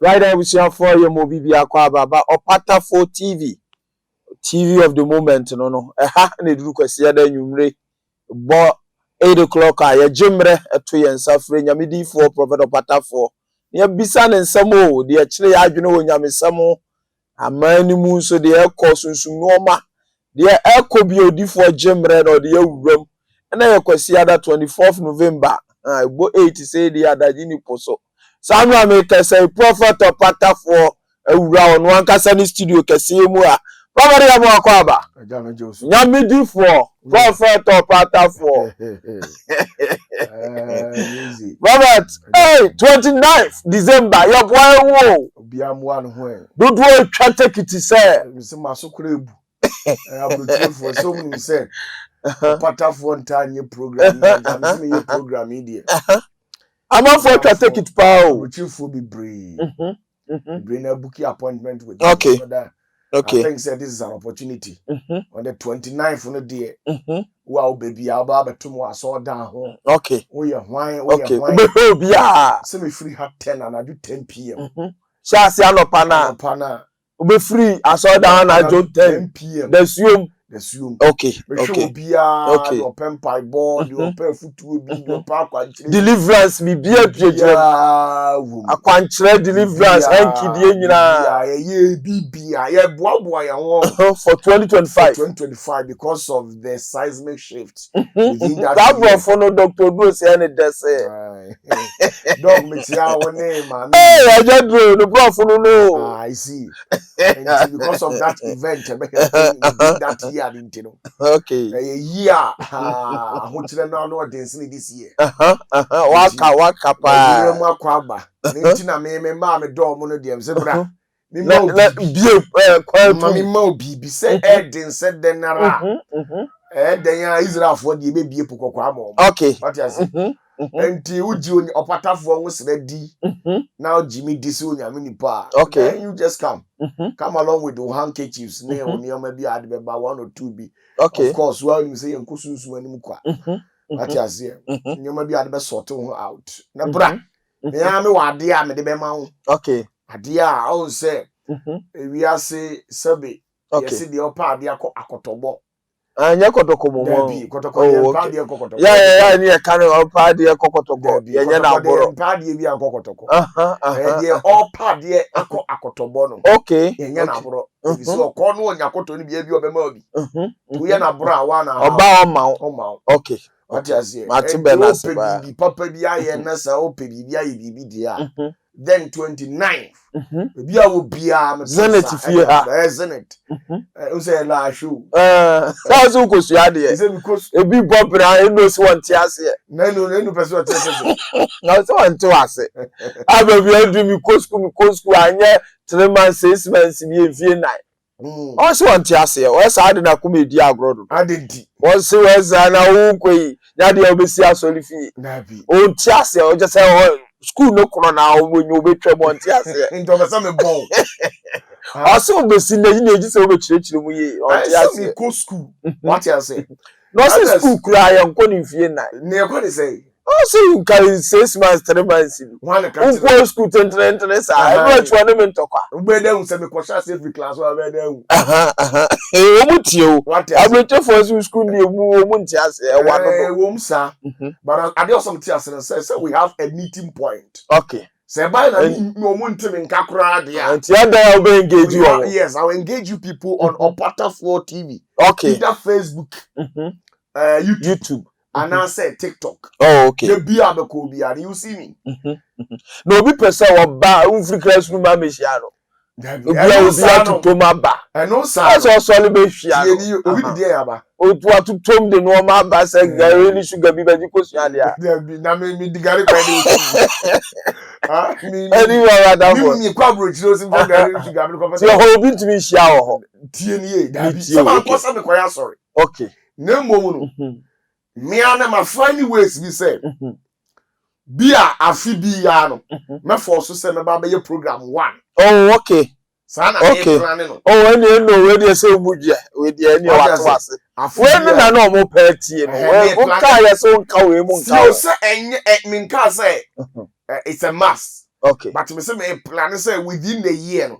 Right now we see for your movie be akwa Opatafuor TV of the moment no na duru kwasi ada nwumre bo 8 o'clock a ye jemre eto ye nsafre nyamedi for prophet Opatafuor ne bisa ne nsam o de kire ya adwene wo nyamesam amani mu so de ekọ sunsum no ma de ekọ bi odifo jemre no de awuram na ye kwasi ada 24th November bo 8 say de adaji ni poso sanu ameka say prophet Opatafuor awura ono ankasa ni studio kese mu a Robert ya mo akwaba nyamedi for prophet Opatafuor Robert 29th December your boy wo biamwa no ho dodo atwa tekiti say se masokora ebu abrotu for so many say Opatafuor ntanye program am me program idea amafo atwa tekiti pa o abrotu be brave bring a booking appointment with okay I think this is an opportunity. On the 29th on the day. Wow, baby, I'll be tomorrow. I saw down. Okay. Oh, yeah, why? Okay. Send me free at 10 and I do 10 p.m. Shasi alopana. Be free. I saw down. I do 10 p.m. The Zoom. Okay. Your pen pie board, your pen foot will be your park. Deliverance me be a aquantre deliverance for 2025. 2025 because of the seismic shift within that follow Dr. Bruce and dog mix our name, man. Hey, I just do the prof no. I see. And because of that event, that year. Okay. A year. Which I know this year. Waka pa. Nintina me ma do mono dem se bra. Me ma bi say Edin said den nara. Den ya Israel for the be pokokwa am. Okay. What you say? Enti uji Opatafuor wo sre di. Now Jimmy disi onyame nipa. Okay. Then you just come. Come along with the handkerchiefs. Ne onioma bi ade be ba 1 or 2 bi. Okay. Of course, well you say enkosunsu anim kwa. What you say? Onioma bi ade be sort out. Na bra. Me am me wade a me de be ma wo. Okay. Ade a o say we are say sabe. Yes the opa ade akotobo. Anya kotokomo mo. Kotoko pa de kokotobo. Yeah, ni e kan opa de kokotobo. Yenye na aboro. Pa de bi akokotobo. De opa de akotobo no. Okay. Yenye na aboro. So ko no onyakoto ni bi obema obi. To ye na aboro awa na. Oba oma. Okay. What you say? Matibe na seba. Papa bi aye na sa opebi bi aye bibi dia. Then 29th. Bi awo bia me Zenit fie ha. Zenit. O say la show. That's who kosu ade. Ebi bobra eno si wonte ase. No person wonte ase. Na so wonte ase. Ababi adu mi kosku anye 3 months 6 months bi efie 9. O so wonte ase. O sa ade na komedi agrodo. Adenti. O se weza na wo koi. Ya de obesi asoli fie. Nabi. O ti ase o just say school no kono na omonyo obetwa monte ase. Into be me bon. Ase obesi na yi na eji se obechirechiре mu ye. O ti ase. Me go school. What you say? No say school kura ya nko ni fie na. Ne ko ni say. O say you carry 6 months 3 months. One can go school 10 sa. Every one me ntokwa. Ugbe dey say me ko sha safe class wa be dey. O mu tie o. Abroche for school ni emu o mu nti ase e wa no. Wo msa. But I dey also tie ase say we have a meeting point. Okay. Say by na no mu ntimi nka kura de a. Ti ada o be engage you. Yes, I will engage you people on Opatafuor TV. Okay. Either Facebook, YouTube. And I say TikTok. Oh, okay. The beer be cool beer. You see me? No be person wa ba free classroom ma me shia no. Obi a to toma ba. I know sir. That's also be shia. Obi di there ba. O to tom the no ma ba say gari ni sugar bi ba di ko shia dia. Na me di gari kwa di. Ah, anyway that for. Me kwa bro chiro sim gari ni sugar bi ko fa. Ti ho obi ntimi shia ho. Tie ni e. Some man kosa me kwa sorry. Okay. Na momu no. Me and my funny ways we say. Bia afi bi ya no. Me force say me ba be program 1. Oh, okay. Sana okay. Oh, when you know where they say muja, with the any what was. When na no mo party no. When ka ya so nka we mo nka. So say enye minka say it's a must. Okay. But me say me plan say within the year no.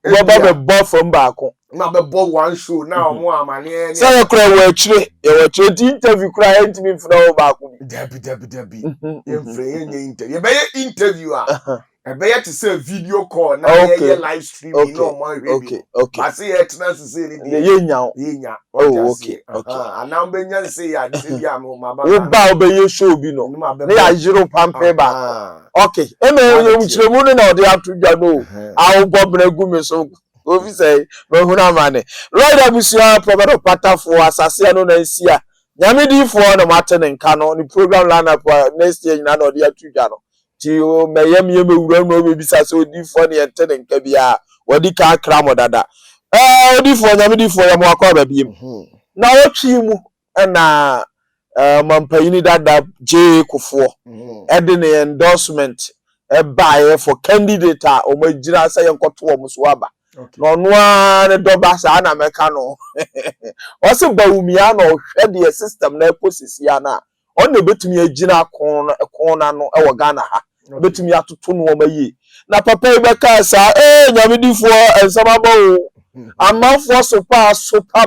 Baba be ball from back. Na be ball one show now mo amane. Say you cry we chire. You 20 interview cry entimi funa back. Debi. Emfre ye interview. Be interview ah. Be to say video call na ye live streaming no mo hwe. Okay. I say it na say ni dey. Ye nya. Oh, okay. Ana be nya say ya dey say bia mo maba. We ba obeye show bi no. Na ya jiro pampe ba. Okay. Eme ye uchiremu ni na ode atudwa no. Awo bobna gu me so. Obi say me huna mane. Right abusia Prophet Opatafuor asase no na nsia. Nyame difo na matene nka no ni program lineup next year na ode atudwa no. Ti o meyem ye mewura no be bisa so difo ne entene nka bia. Wadi ka akra mo dada. Difo nyame difo ya mo akwa ba biem. Na wotwi mu na mampayini dada J Kuffour edene endorsement buy for candidate o magira say enkoto o muso aba no no ne doba sa na meka no o se bawumia na o hwe de system na posisi ya na o na betumi agina kon na no e wo Ghana ha betumi atoto no o mayi na papa e beka sa nyamedifo ensama o amanfo super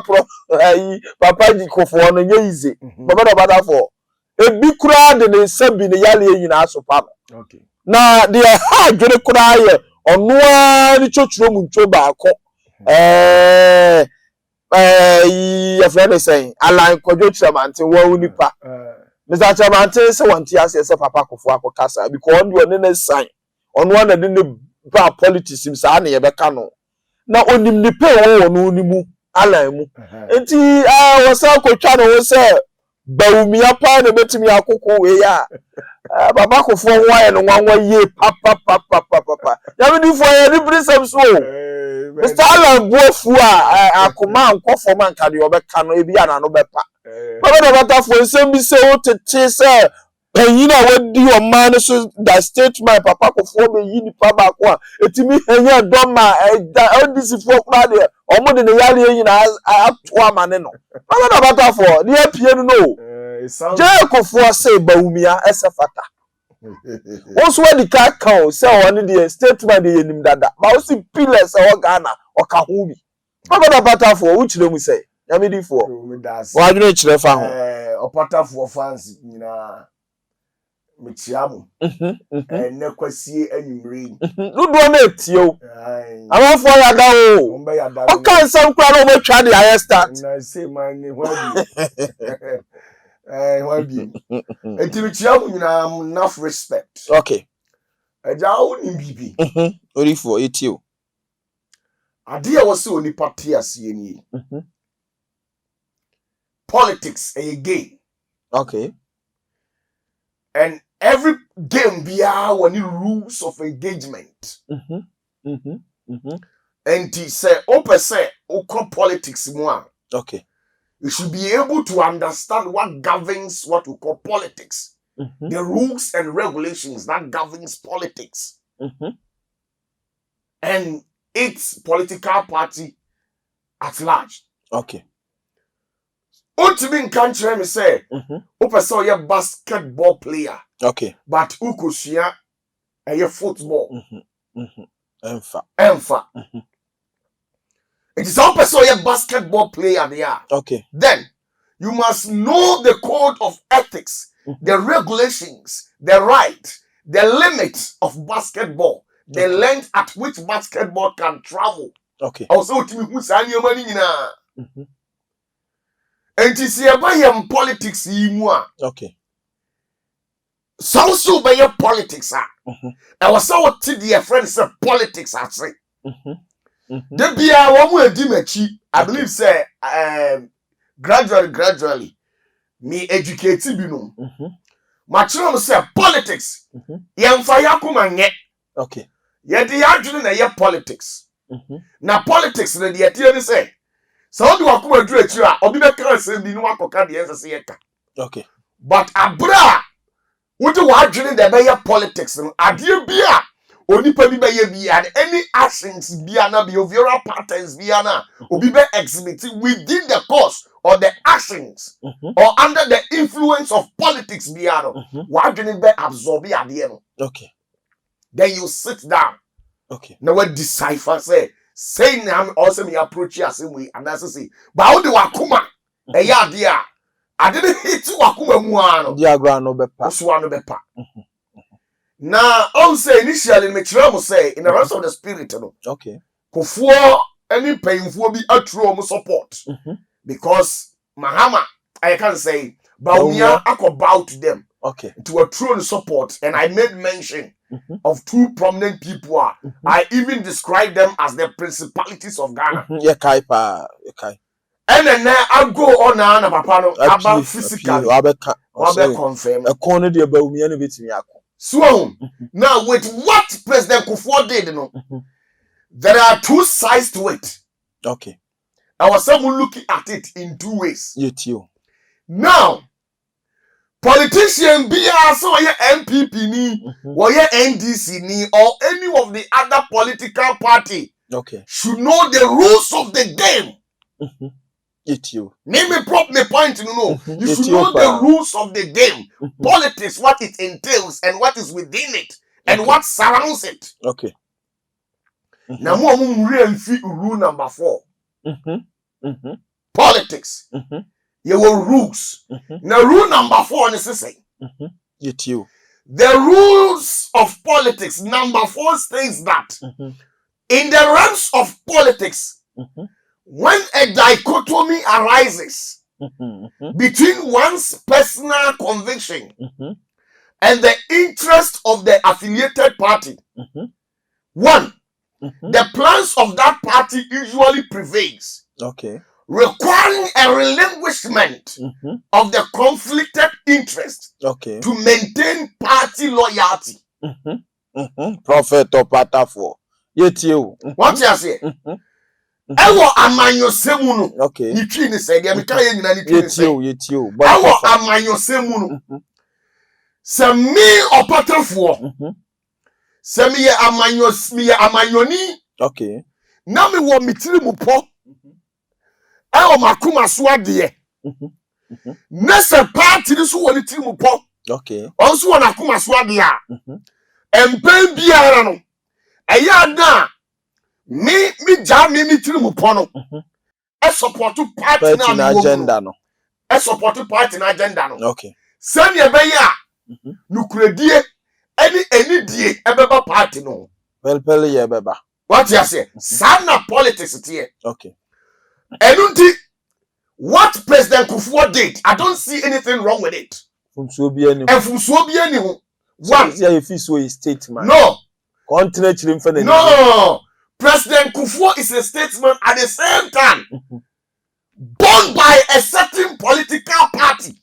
pro papa di Kuffour no nye ize baba Opatafuor ebi kura de ne sabi ne yale nyina super okay na de ha dwene kura ye ono a ni chochuro mu ntwo baako ya friend say align kwadwo tramante wa unipa Mr. Tramante se wanti ase se papa Kuffour akokasa because on ne sign ono na de ne ba politics im sa na ye beka no na onim ni pe wo no nimu align mu enti wasa kwotwa no wo se bawumia pa na betimi akoko we ya baba Kuffour wa no nwanwa ye papa ya bi difo ya di brisem so Mr. Alan Bofu akoma ankofo man ka de obeka no ebi ana no bepa baba Opatafuor nsem bi se o tete se penyina wadi o man so that statement papa Kuffour be yi ni pa ba ko etimi hanya doma odisifo kra de omo de ne yale nyina ato amane no baba Opatafuor de apie no J Kuffour say bawumia esefata also when the car count say one the statement dey nim dada but o si pillars e o Ghana o ka ho bi baba Opatafuor wo chire mu say nyamedifo wa adwene chire fa ho Opatafuor fans nyina mechiamu ne kwasie anwumre dudu na etio amanfo ya da o kan sam kwa no betwa de higher start na say man ni wabi enti mechiamu nyina enough respect okay eja wo ni bibi orifo etio ade a wo se oni party asie ni politics a game okay and every game bia woni rules of engagement and he say opese okọ politics mu a okay you should be able to understand what governs what we call politics the rules and regulations that governs politics and its political party at large okay ultimate country me say opese o ye basketball player okay but ukosua a football Enfa. It is all person a basketball player there. Okay. Then you must know the code of ethics, the regulations, the right, the limits of basketball, the length at which basketball can travel. Okay. Also, to me, who's any money na? And to see about politics, okay. So by your politics, I was so to the friends of politics, I say. The bia one way dimechi, I believe say gradually me educated binu. Machiro say politics. Yemfa yakuma nye. Okay. Ye de adwene na ye politics. Na politics na de ye ni say. So do akuma dru achi a obi be kan say bi no akoka de yense say ka. Okay. But abra would do adwene de be ye politics no ade bia onipa bi be ye bi and any actions bia na behavioral patterns bia na obi be exhibit within the course or the actions or under the influence of politics bia no wa adwene be absorb ade no. Okay. Then you sit down. Okay. Now what decipher say now also me approach you as we and that's say. But how do wakuma? Dear. I didn't hit you wakuma muano. Diagram no bepa. Oswa no bepa. Now on say initially me say in the rest of the spirit no. Okay. Kuffour any painful be a true support. Because Mahama, I can say Baumia I could bow to them. Okay. To a true support, and I made mention of two prominent people. I even described them as the principalities of Ghana. Yeah, Kaipa, okay. And then I go on and papa about physically. I confirm. A corner de Baumia and bit me. So now with what President Kuffour did, you know, there are two sides to it. Okay. I was someone looking at it in two ways. You. Now, politician be so your MPP ni or your NDC ni or any of the other political party should know the rules of the game. You. Name me prop me point you know. You should know the rules of the game. Politics, what it entails and what is within it and what surrounds it. Okay. Now rule number 4. Politics. Your rules. Now rule number 4 is say. You. The rules of politics, number 4 states that in the realms of politics, when a dichotomy arises between one's personal conviction and the interest of the affiliated party, one, the plans of that party usually prevails. Okay. Requiring a relinquishment of the conflicted interest to maintain party loyalty. Prophet Opatafuor. You. What you say? Ewo amanyosemu no. Okay. Ni twi ni say dia me kan ye nyina ni twi ni say. You. Ewo amanyosemu no. Se me Opatafuor. Se me ye amanyoni. Okay. Na me wo mitiri mu po. Ewo makuma so ade. Nese party ni so wo ni tiri mu po. Okay. Onso wo na akuma so ade a. Empen biara no. Eya na me tiri mu po no. E support party na agenda no. E support party na agenda no. Okay. Sani ebe ya nukuredie any die ebeba party no. Well ye beba. What you say? Sana politics here. Okay. Enunti, what President Kuffour did, I don't see anything wrong with it. From so be any. And from so be any one. Yeah, if he's so a statesman. No. Continue. No. President Kuffour is a statesman at the same time. Born by a certain political party.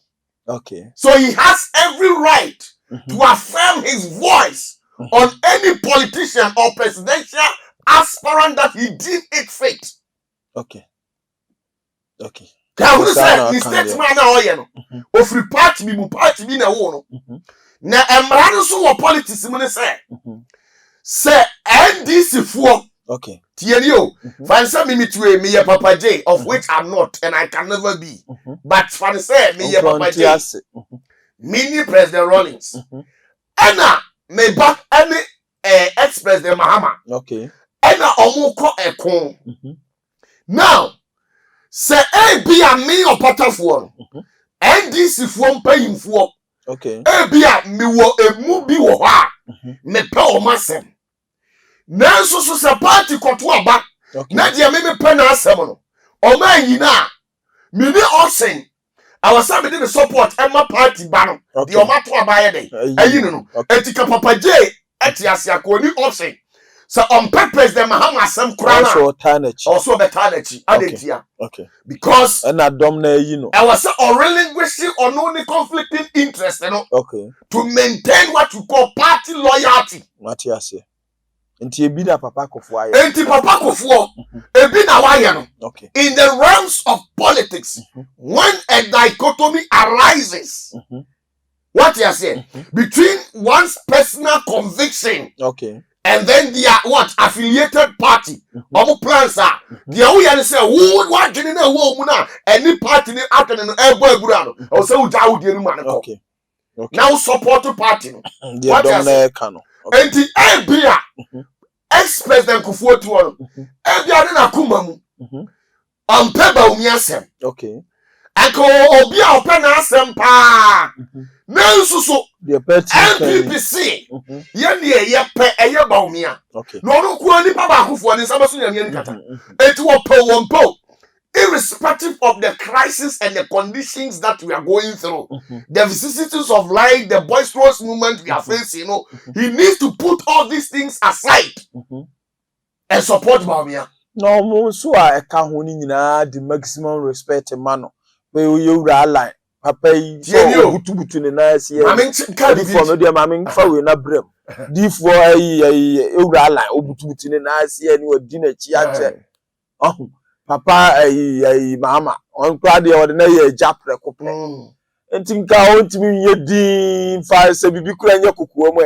Okay. So he has every right to affirm his voice on any politician or presidential aspirant that he deemed it fit. Okay. Can you say the statesman now you know? Of free party be na wo no. Na emra so wo politics mo say. Say NDC fuo. Okay. Tieni o. Fancy me to me Papa J, of which I'm not and I can never be. But fancy me Papa J. Mini President Rawlings. Ena me back any ex-president Mahama. Okay. Ena omuko ekon. Now, say be a me Opatafuor. NDC fuo mpayimfuo. Okay. Be a me wo emu bi wo ha. Me pe o masem. Nanso so se party koto aba. Na dia me pe na asem no. O man yina. Me ni option. I was saying the support Emma party ban. The Omato abaye dey. Ayi no. Etika Papa J etiasia ko ni option. So on purpose them Mahama asem kura na. Also betanachi. Adentia. Okay. Because and adom na yi no. I was saying relinquishing or no conflicting interest, you know. Okay. To maintain what you call party loyalty. Matiase. Enti ebi da Papa Kuffour aye. Enti Papa Kuffour ebi na waye no. Okay. In the realms of politics, when a dichotomy arises, what you say between one's personal conviction, and then their affiliated party, plans are the way say who what you know any party ni after no ebo or say who man. Okay. Now support the party. What you say? enti ebia ex-president Kuffour to one ebia na kuma mu ampeba umi asem Okay. Ako obi a open asem pa nansuso The person NPPC ye ne ye pe eye ba umia okay. no no ku ani pa ba Kuffour ni sabaso nya ni kata enti wo po irrespective of the crisis and the conditions that we are going through, the vicissitudes of life, the boisterous movement we are facing, you know, he needs to put all these things aside and support Bawumia. No, mo so a eka ho ni nyina the maximum respect mano. We you line. Papa yi so butu ne na ase. Mame nka di for no de mame nfa we na brem. Di for ayi ewura line obutu ne na ase ni odi na chi ache. Oh. Papa mama on kwa de ode na ye japre kope entinka ontimi ye din fa se bibi kura nya kokuo mu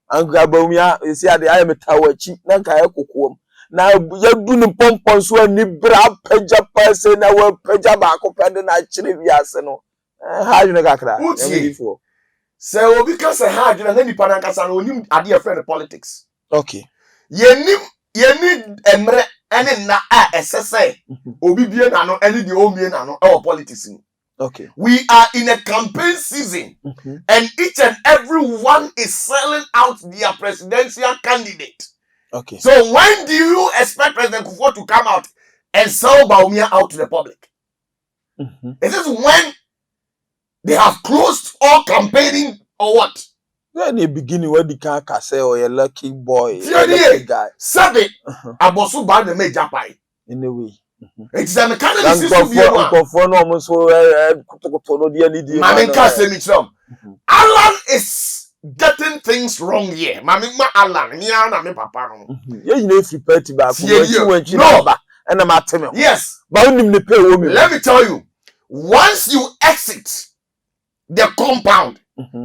anga Bawumia esi ade aye metawachi na nka ye kokuo na yadu ni pompon so ani bra pagya pase na wa pagya ba kopede na kire wiase no ha june kakra emifo se obi ka se ha june na nipa na nkasa no onim ade e friend politics okay yeni emre ene na SSA obi bie na no ene de omie na no e politics. Okay. We are in a campaign season and each and every one is selling out their presidential candidate. Okay. So when do you expect President Kuffour to come out and sell Bawumia out to the public? Is this when they have closed all campaigning or what? When the beginning when the car say or a lucky boy, lucky guy. Sabe abosu ba na meja pai. In a way. It's a mechanical system. Alan is getting things wrong here. Mami ma Alan, me na me papa no. Yes. Let me tell you, once you exit the compound,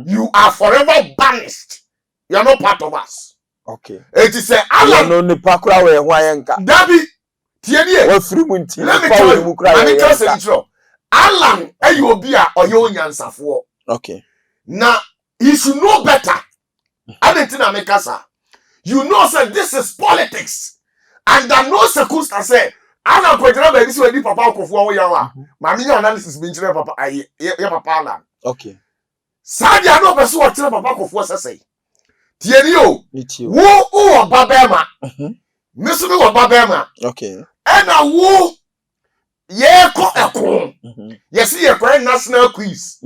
you are forever banished. You are not part of us. Okay. It is a Alan no ne pakura we hwayenka. Dabi tiedie. Wa firi mu nti. Let me tell you, Alan obi a oye onyansafo. Okay. Now, you should know better. I didn't think I make us. You know, sir, this is politics. And there no circumstance say, I don't know baby so any papa Kuffour yawa. Mami analysis been papa papa Alan. Okay. Sadia no person what papa Kuffour say. Tieni o. Wo babema. Misu me wo babema. Okay. Ena wo ye ko ekon. Yes ye ko national quiz.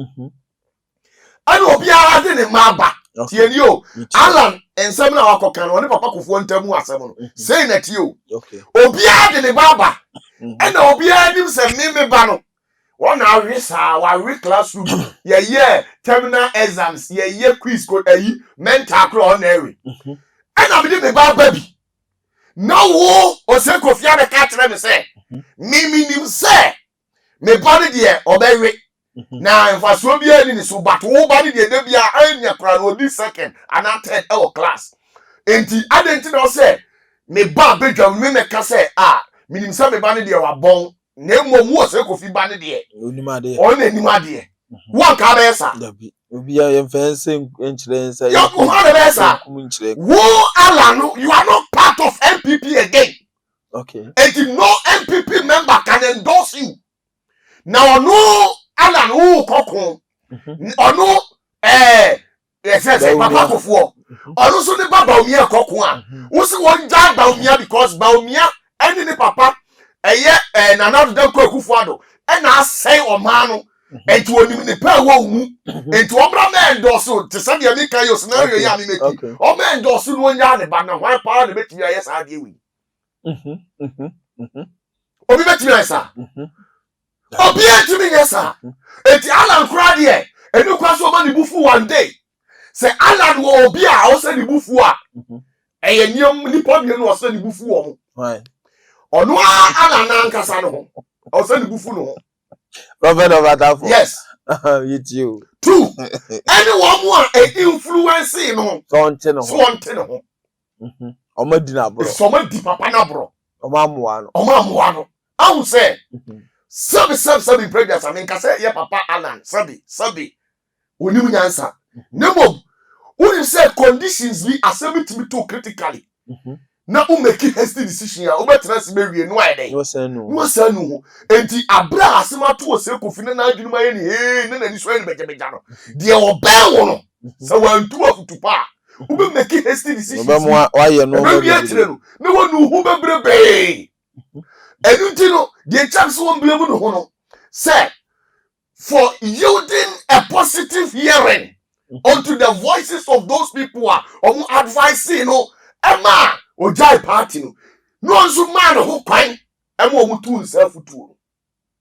Ano obiara de ne maba. Tieni o. Alan ensem na wakokan no ne papa Kuffour ntamu asem no. Say na ti o. Okay. Obiara de ne baba. Ena obiara nim se me ba no. One na resa wa re classroom. Ye terminal exams. Ye quiz code mental cro na ewe. Ena me de me baba bi. Now wo Osekofia de catch me say. Me nim say. Me body there obewe. Na mfaso bia ni so but wo body there de bia anya kra no di second and third our class. Enti adenti no say me ba bedwa me ka say me nim say me ba ne there wa bon na emo mu Osekofi ba ne there. Onimade. On animade. Wo ka be sa. Obi a yemfense enchire say. You ko ha be sa. Wo Alan you are not part of MPP again. Okay. And no MPP member can endorse you. Now no Alan who kokon. Or no yes papa Kuffour. Or no so the Bawumia kokon a. Wo se won ja Bawumia because Bawumia any ne papa na na dem ko Kuffour do. E na say o man no. And to onim ne pa wo hu. And to obra me endorse o. Te say dey make your scenario ya me make. O me endorse no nya ne ba na why power de betimi yes ade wi. Obi betimi esa. Obi etimi esa. Eti Alan kra de enu kwa so ma ne bufu one day. Say Alan wo obi a o se ne bufu a. Eye niam nipa bi no o se ne bufu wo mo. Why? Onu Alan na nkasa no ho. O se ne bufu no ho. Prophet Opatafuor. Yes. You. Two. Anyone who influence no. So ntino. So ntino. Omadina bro. So ma di papa na bro. Omamuwa no. Omamuwa no. I will say. Sabi previous I mean say ye papa Alan sabi. Oni nyansa. Nemo When you say conditions we accept to be too critically. Na make hasty decision ya obetra se bewie no ayde no say no enti abra asema to se kofine na adwuma ye ni na nani so ni beja no de obe wo no se wantu afutu pa ube make hasty decision obe mo waye no be akyire no na wonu hu bebrebe enu no de chance won blame no ho no say for yielding a positive hearing unto the voices of those people who are advising, you know, Emma or Jai party, no so man who pine, Emma who to himself to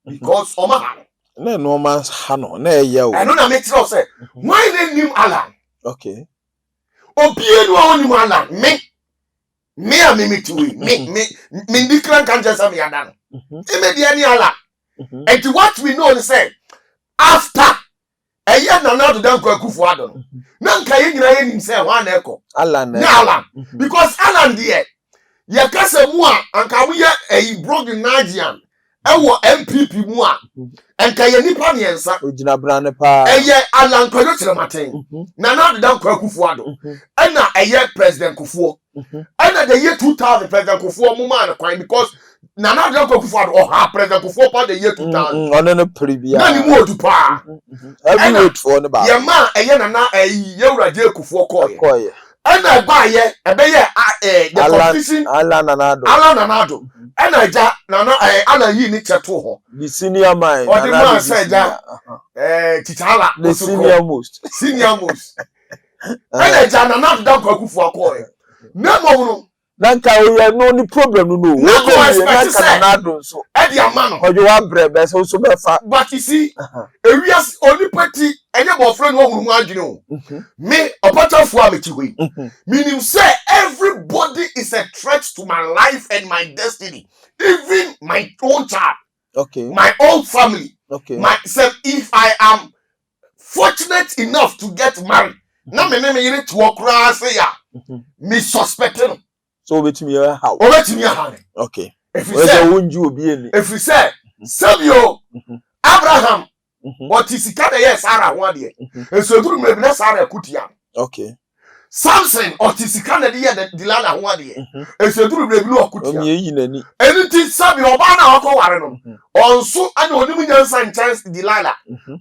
because Omaha. No man's hano, ne yo. I know that makes no say. Why they name Alan? Okay. Opien one Alan, me and me to me declan can just have me done. Immediately Alan. And what we know say after na na to dan Kuffour adon na nka ye nyina ye nim say one eko Alan because Alan there ye kasa mu a anka wo ye broken Nigerian ewo MPP mu a enka ye nipa miensa ogina brane pa eye Alan kwayo kire maten na na to dan Kuffour adon na eye President Kuffour na the year 2000 President Kuffour mu man kwan because na na dan Kuffour adon ha President Kuffour pa the year 2000 ono no pribia na ni mu odu pa every wait for no ba ye ma eye na na ye wuraje Kuffour koye ana ba ye ebe ye the competition Alan nanado ana ja na na ana yi ni cheto ho the senior man o the man say ja titala the senior most ana ja na na dan Kuffour koye na mo no nanka we no ni problem no we nanado so e dia ma no ojo wa brebe so be fa but you see areas only party enye bo friend wo hunu adwene o me Opatafuor ameti hoi meaning say everybody is a threat to my life and my destiny, even my own child, okay, my own family, okay, myself. If I am fortunate enough to get married na me yire to okra say ya me suspecting so betimi ya how okay if you say wonju obi eni if you say Samuel Abraham what is it kind of Sarah one day and so do me na Sarah kutia okay Samson or tisikana de Dela one day and so do me no kutia omi yi nani anything Samuel oba na akọ ware no onso ana onim nyansa chance Dela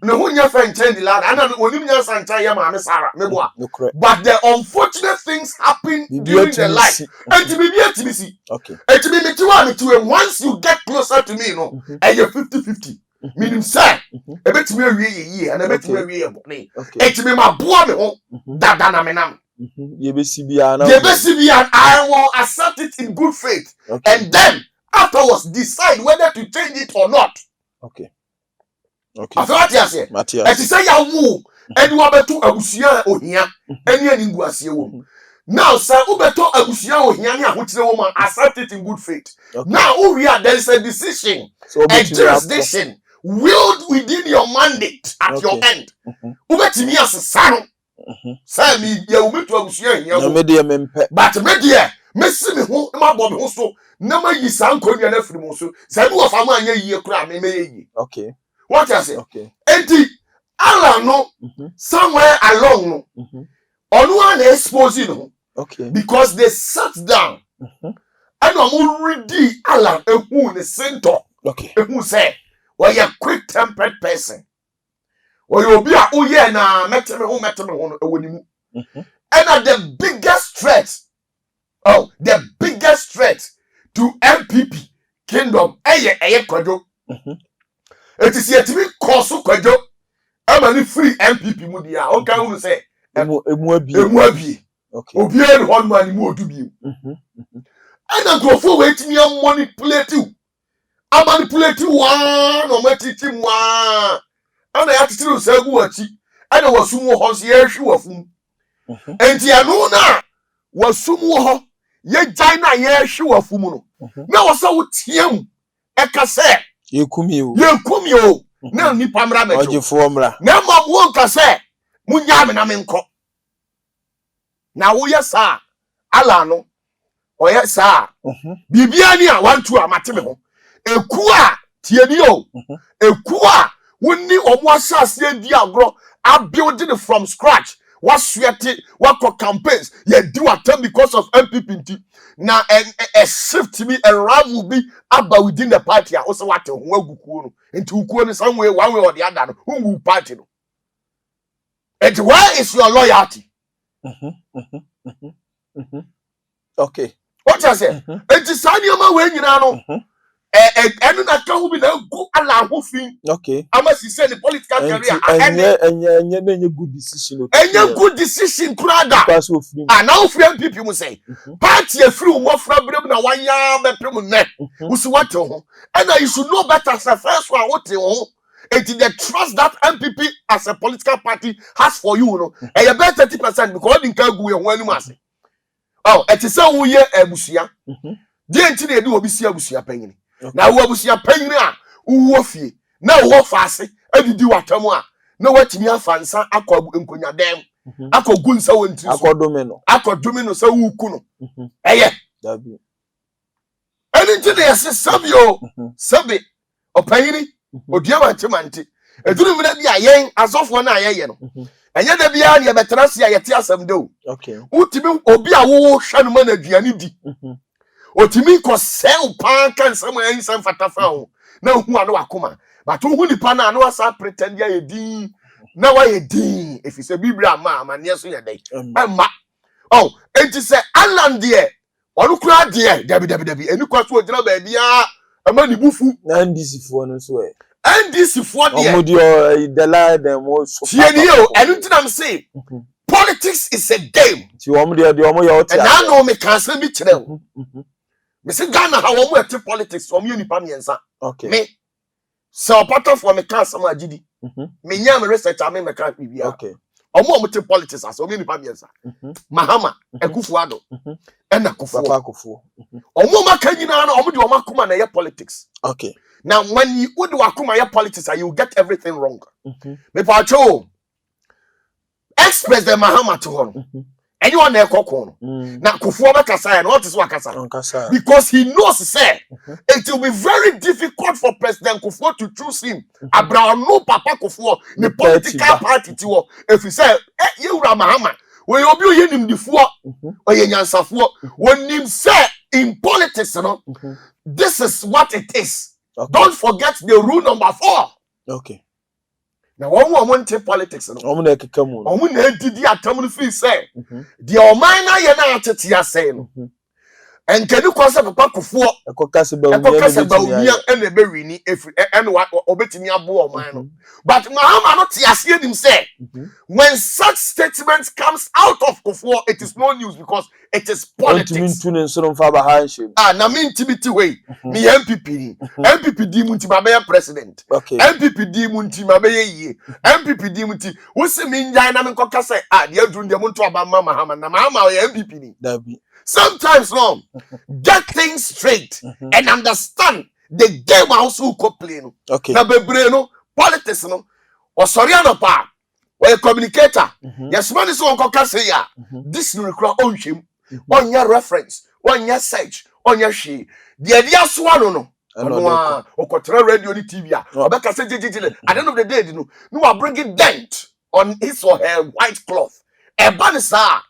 na hu nya fan chance Dela ana onim nyansa chance ya ma Sarah meboa but the unfortunate things happen during the life and to be TBC okay and to be me once you get closer to me you know and you're 50-50 meaning say e betimi awie ye and e betimi awie boni et me maboa me ho dada na me nam ye besi bia I will accept it in good faith and then afterwards decide whether to change it or not. Okay after what you say et say ya wu and wa beto abusia ohia eni ani nguase wo now sir ubeto abusia ohia ni ahotire wo man accept it in good faith now we are there is a decision a jurisdiction willed within your mandate at your end ubetimi asesa no say me ye ubeto abusia ohia no me de mempe but me de mesi me ho ma bo me ho so na ma yi sankonua na firi mo so say me wo fa ma anya yi kura me yi okay what you say okay enti Allah no somewhere along no onu an expose no okay because they sat down and ready Allah ehu ne center okay ehu say we are quick tempered person we obi a oye na meteme ho no ewonimu and the biggest threat to MPP kingdom eye kwadwo it is yet to be cause kwadwo amani free MPP mu dia o kan hu say emu abi okay obi en hon man mu odu bi and Kuffour wait me manipulate you one no matiti mu ana ya titiru sagu achi ana wasumu ho so ye hwe wafum enti anu na wasumu ho ye gyan na ye hwe wafum no na wo so tiam e ka se ye kumi o na ni pamra na ojefo mra na mamu nka se munya me na menko na wo ye sa ala no o ye sa bibia ni a wantu amate me ho eku a tieni o eku a woni omo asase di agro a building from scratch What sweaty, what campaigns, you do attempt because of MPP. Now, a shift to me, a round will be about within the party. I also want to go into some way, one way or the other. Who will party? And where is your loyalty? Okay. What I say? It is Sanyama when you know. And I can't be go allow who Okay. I must say the political career. And good decision. And your good decision, Krada. And now, friend people will say, party a free more from them now 1 year, bedroom neck. Who's what? And you should know better as a first one. What you it is the trust that MPP as a political party has for you, no? And you bet 30% because you can't go when you must. Oh, it is so we a busia. The entity do obisia busia penny. Now, what was your penny? Woofy. Now, what fast? And do what more. No, what me fancy. I call Uncunya them. I call Gunsa went to Domino. I call Domino so kuno. Eh, and into the Sabio, Sabi, or penny. O diamanti eduru mi na bia yen asofo na aye no enye da bia ne betrasia yete asam do okay utimi obi a wo hwa no ma na aduane di otimi ko sel pan kan sam ensam fatafa ho na hu anu akoma but hu nipa na anu asa pretend ya yedin na wa yedin efise biblia ma ne so yedai ma oh enti se aland de onu kura de dabi eni kwa so ogina ba bia ama ni bufu na ndc fo no so e NDC for the omodio Dela dem o so anything I'm saying politics is a game ti omodio de omo yo ti and I know me can say me kire me say Ghana how omo ete politics from you nipa miensa okay me so Opatafuor me can some agidi me nya me research am me can bibia okay omo te politics as omo nipa miensa Mahama Kuffour and Kuffour omo maka nyina na omo de omo akoma na ye politics okay. Now, when you would wakuma your politics, you get everything wrong. Me pacho, express the Mahama to him. Anyone there cocoon. Now, Kuffour Makasa and what is Wakasa? Because he knows, say, it will be very difficult for President Kuffour to choose him. Abraham no Papa Kuffour, the political party to if he say, you are Mahama. When you be him before, or you Yansafuor, when him say in politics, you know, this is what it is. Okay. Don't forget the rule number 4. Okay. Now, one woman take politics. Omo na kekamu. Omo na didi atamu fi say. The omana ye na atetia say no. And can you cause Papa Kuffour? Ekokase ba unia ene be wini efri ene obetimi abo oman no. But Mahama no tiasie nim say. When such statements comes out of Kuffour, it is no news because it is politics. Na me intimity way. Me MPP. MPP di munti mabe president. Okay. MPP di munti mabe ye. MPP di munti. Wo se me njai na me nkoka say de adun de munto aba Mahama na Mahama o MPP ni. Dabi. Sometimes no, get things straight and understand the game also co play no. Okay. Na bebre no politics no. O sorry no pa. O communicator. Yes man is on koka say ya. This no require on him. On your reference, on your search, on your she. The idea swallow no. No, okotra radio ni TV a. Obeka say jijijile. At the end of the day, no are bringing dent on his or her white cloth. E ban sa.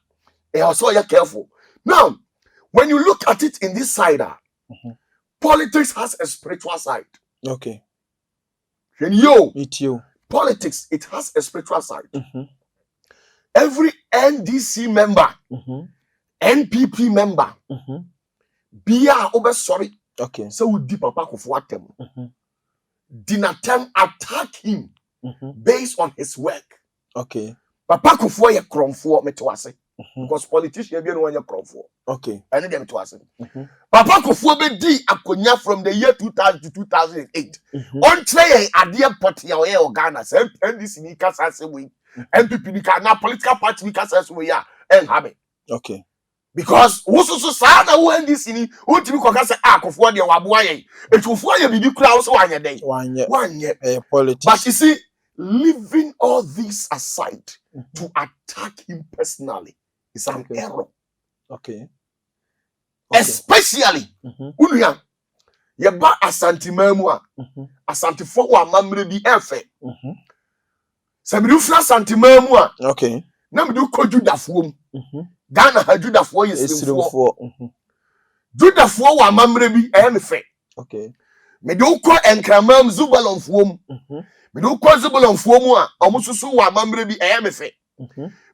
E also you careful. Now, when you look at it in this side, politics has a spiritual side. Okay. And you, politics, it has a spiritual side. Every NDC member, NPP member, be over sorry. Okay. So we deep Papa Kuffour them. Did attempt attack him based on his work. Okay. Papa Kuffour ye kromfo me to ase. Because politicians be no one Kuffour. Okay. And them to us. Papa Kuffour be di akonya from the year 2000 to 2008. On tray adie party ya Ghana say NDC ni kasa say we MPP ni ka na political party ni kasa say we ya en habe. Okay. Because wo so sa na wo NDC ni wo timi ko kasa Kuffour de waboa ye. Etufo ye bibi kura wo so wanye den. Wanye politics. But you see, leaving all this aside to attack him personally is an error. Okay. Especially, unuya, yeba asantimamu a, asantifo wa mamre bi efe. Se bi ufra asantimamu a, okay. na me do ko Judafoɔ mu Ghana ha Judafoɔ yesirimfoɔ Judafoɔ wa amamre bi me fe okay me do ko enkramam Zubalonfoɔ mu me do ko Zubalonfoɔ mu a omususu wa amamre bi me fe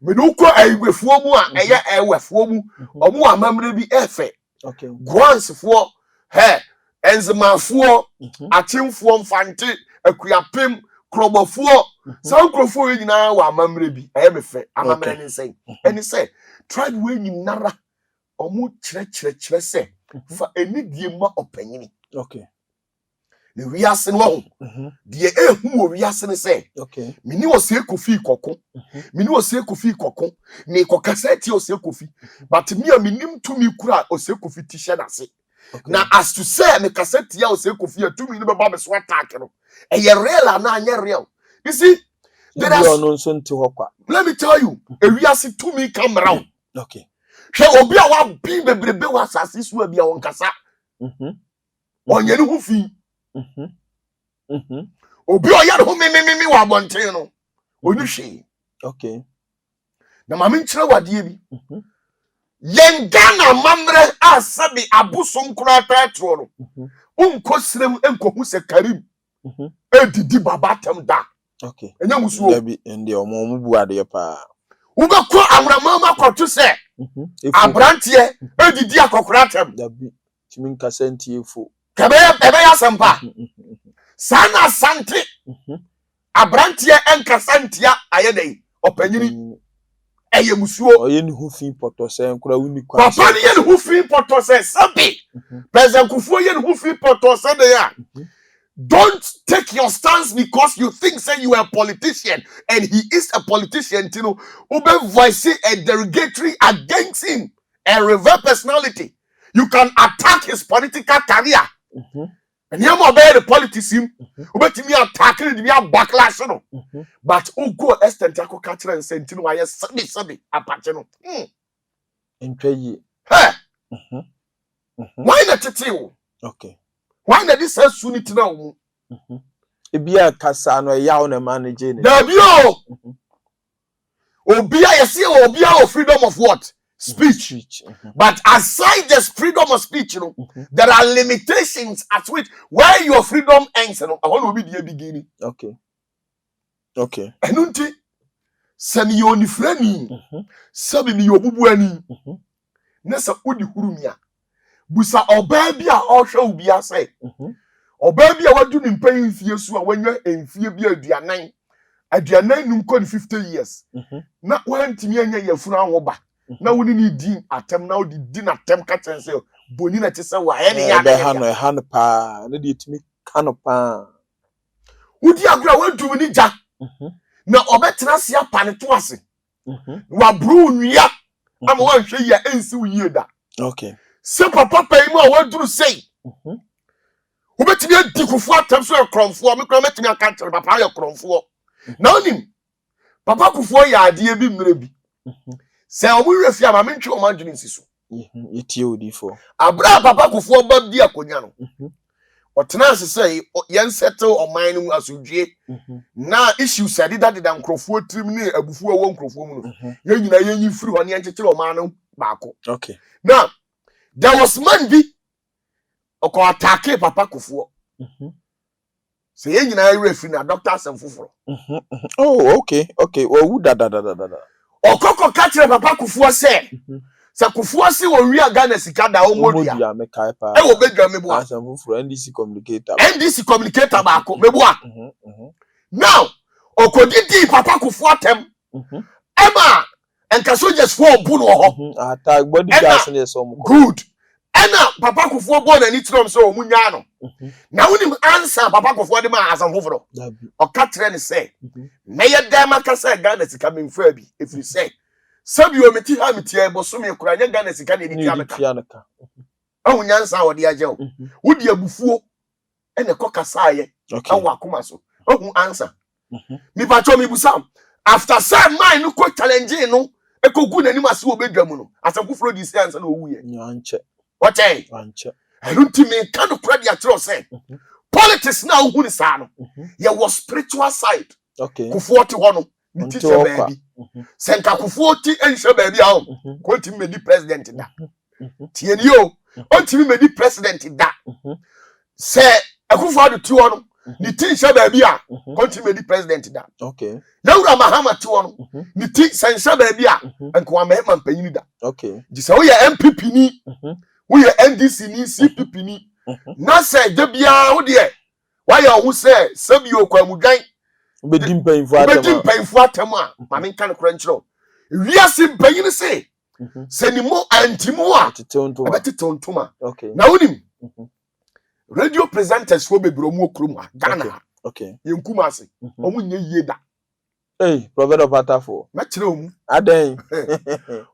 me do ko Aigwefoɔ mu a Ewefoɔ mu omu wa amamre bi fe okay Guansfoɔ Enzemafoɔ Achimfoɔ Mfante Akuapem Krobofoɔ Sankrofo nyina wa amamre bi me fe amamre ne nsɛn ɛne sɛ tribe we nyinara omu kyerɛ sɛ fa enidie ma opanyini okay ne wiase no ho de ehu wo wiase ne sɛ okay mini ose Kofi Koko mini ose Kofi Koko ne kokasa ti ose Kofi but me a minim tumi kura ose Kofi tisha na se na as to say me kaseti ya ose Kofi atumi ne beba me so attack no eye real na anya real you see there are let me tell you ewiase tumi camera okay hwe obi a wa bi bebrebe wa asase so a bia won kasa onye ne hu fi obi o ya ho me wa bonten no onu hwe okay na ma me nkyere wade bi yen Ghana mamre asabi abusom kura petro no unko srem enko hu se Karim edidi babatam da okay enya musuo dabi ende omo bu ade pa ubekọ amramama kwato se abrantie edidi akokora tem dabi timi nkasa ntiefo ebe ya sampa sana sante abrantie enkasa ntia ayedai opanyini eye musuo oye ni hu fin poto se nkura wuni kwa papa ni ye ni hu fin poto se sabi president Kuffour ye ni hu fin poto se de ya don't take your stance because you think say you are a politician and he is a politician, you know, ube voice a derogatory against him, a reverse personality. You can attack his political career. And you obey the politics him, ube to me attacking the backlash, no. But go extent to catch and send to why sabi apache no. Hey. Why not you? Okay. Why not this has soon it now? Ebia kasa no ya o na manage ni. Dabio. Obia yesi obia of freedom of what? Speech. But aside the freedom of speech, you know, there are limitations at which where your freedom ends, you know, I want to be the beginning. Okay. Okay. Enunti semi oni frani. Sabi mi obubu ani. Nessa odi hurumia. Busa oba bia ohwe obi ase oba bia wadu ni mpan mfie so a wanya emfie bia aduanan num ko 50 years na wantimi anya yafunu anwoba na woni ni din atem na wodi din atem ka tense boni na tese wa he ne ya be ha no pa na de timi ka no pa wodi agura wadu ni ja na obetena sia paneto ase wa bru nwia ama wanhwe ya ensi uye da okay se papa pay mu a waduru sei obetimi adi Kuffour atam so ekromfo me kra metimi aka tere papa ya kromfo na onim papa Kuffour ya ade bi mre bi se omu refi ama mentwe o madwene nsiso yetie odifo abra papa Kuffour ba di akonya no otena asese yen settle oman no asodwie na issue said that the Kuffour trim ni abufu awo Kuffour mu no yen nyina yen yifiri ho ne yen kekere oman no baako okay now there was man bi oko attack papa Kuffour say yen nyina refi na doctor Asemfoforo oh okay wo da okoko ka kire papa Kuffour say sa Kuffour si wo wi aga na sika da o modia me kai pa e wo bedwa me bo Asemfoforo NDC communicator baako me bo now okodidi papa Kuffour tem ema enka soldiers for obu no ho attack body gas na so good ena papa Kuffour bo na ni trom so omunya no na woni answer papa Kuffour de ma Asemfoforo o ka kire ne say na ye dem aka say Ghana sika me mfa bi efiri say sabi o meti ha meti e boso me kura nya Ghana sika na edi ameka awunya answer wo de ajew wodi abufuo ene kokasa ye awu akoma so ohu answer mi pacho mi busam after say mine no ko challenge no ekogu nani ma se obedwam no Asemfoforo di say answer na owu ye nyanche wache anche erunti me kan no kura dia tro say politics na ohu ni sa no ye was spiritual side okay Kuffour te ho no ni ti hye baabi senka Kuffour ti enhye baabi a ko ti me di president da tie ni o on ti me di president da se Kuffour do ti wo no ni ti hye baabi a ko ti me di president da okay Dawura Mahama ti wo no ni ti senhye baabi a enko wa mehema mpanyini da okay ji se wo ye MPP ni wo ye NDC ni CPP ni na se de bia wo de wa ye wo se sabi okwamudwan obedi mpanyinfo atem a ma me kan kora nkyerɛ wiase mpanyini se se ni mo antimo a tetewontoma okay na wonim radio presenters fo bebro mu okrom a Ghana okay yenkum ase omu nye yie da Prophet Opatafuor ma kyerɛ omu adan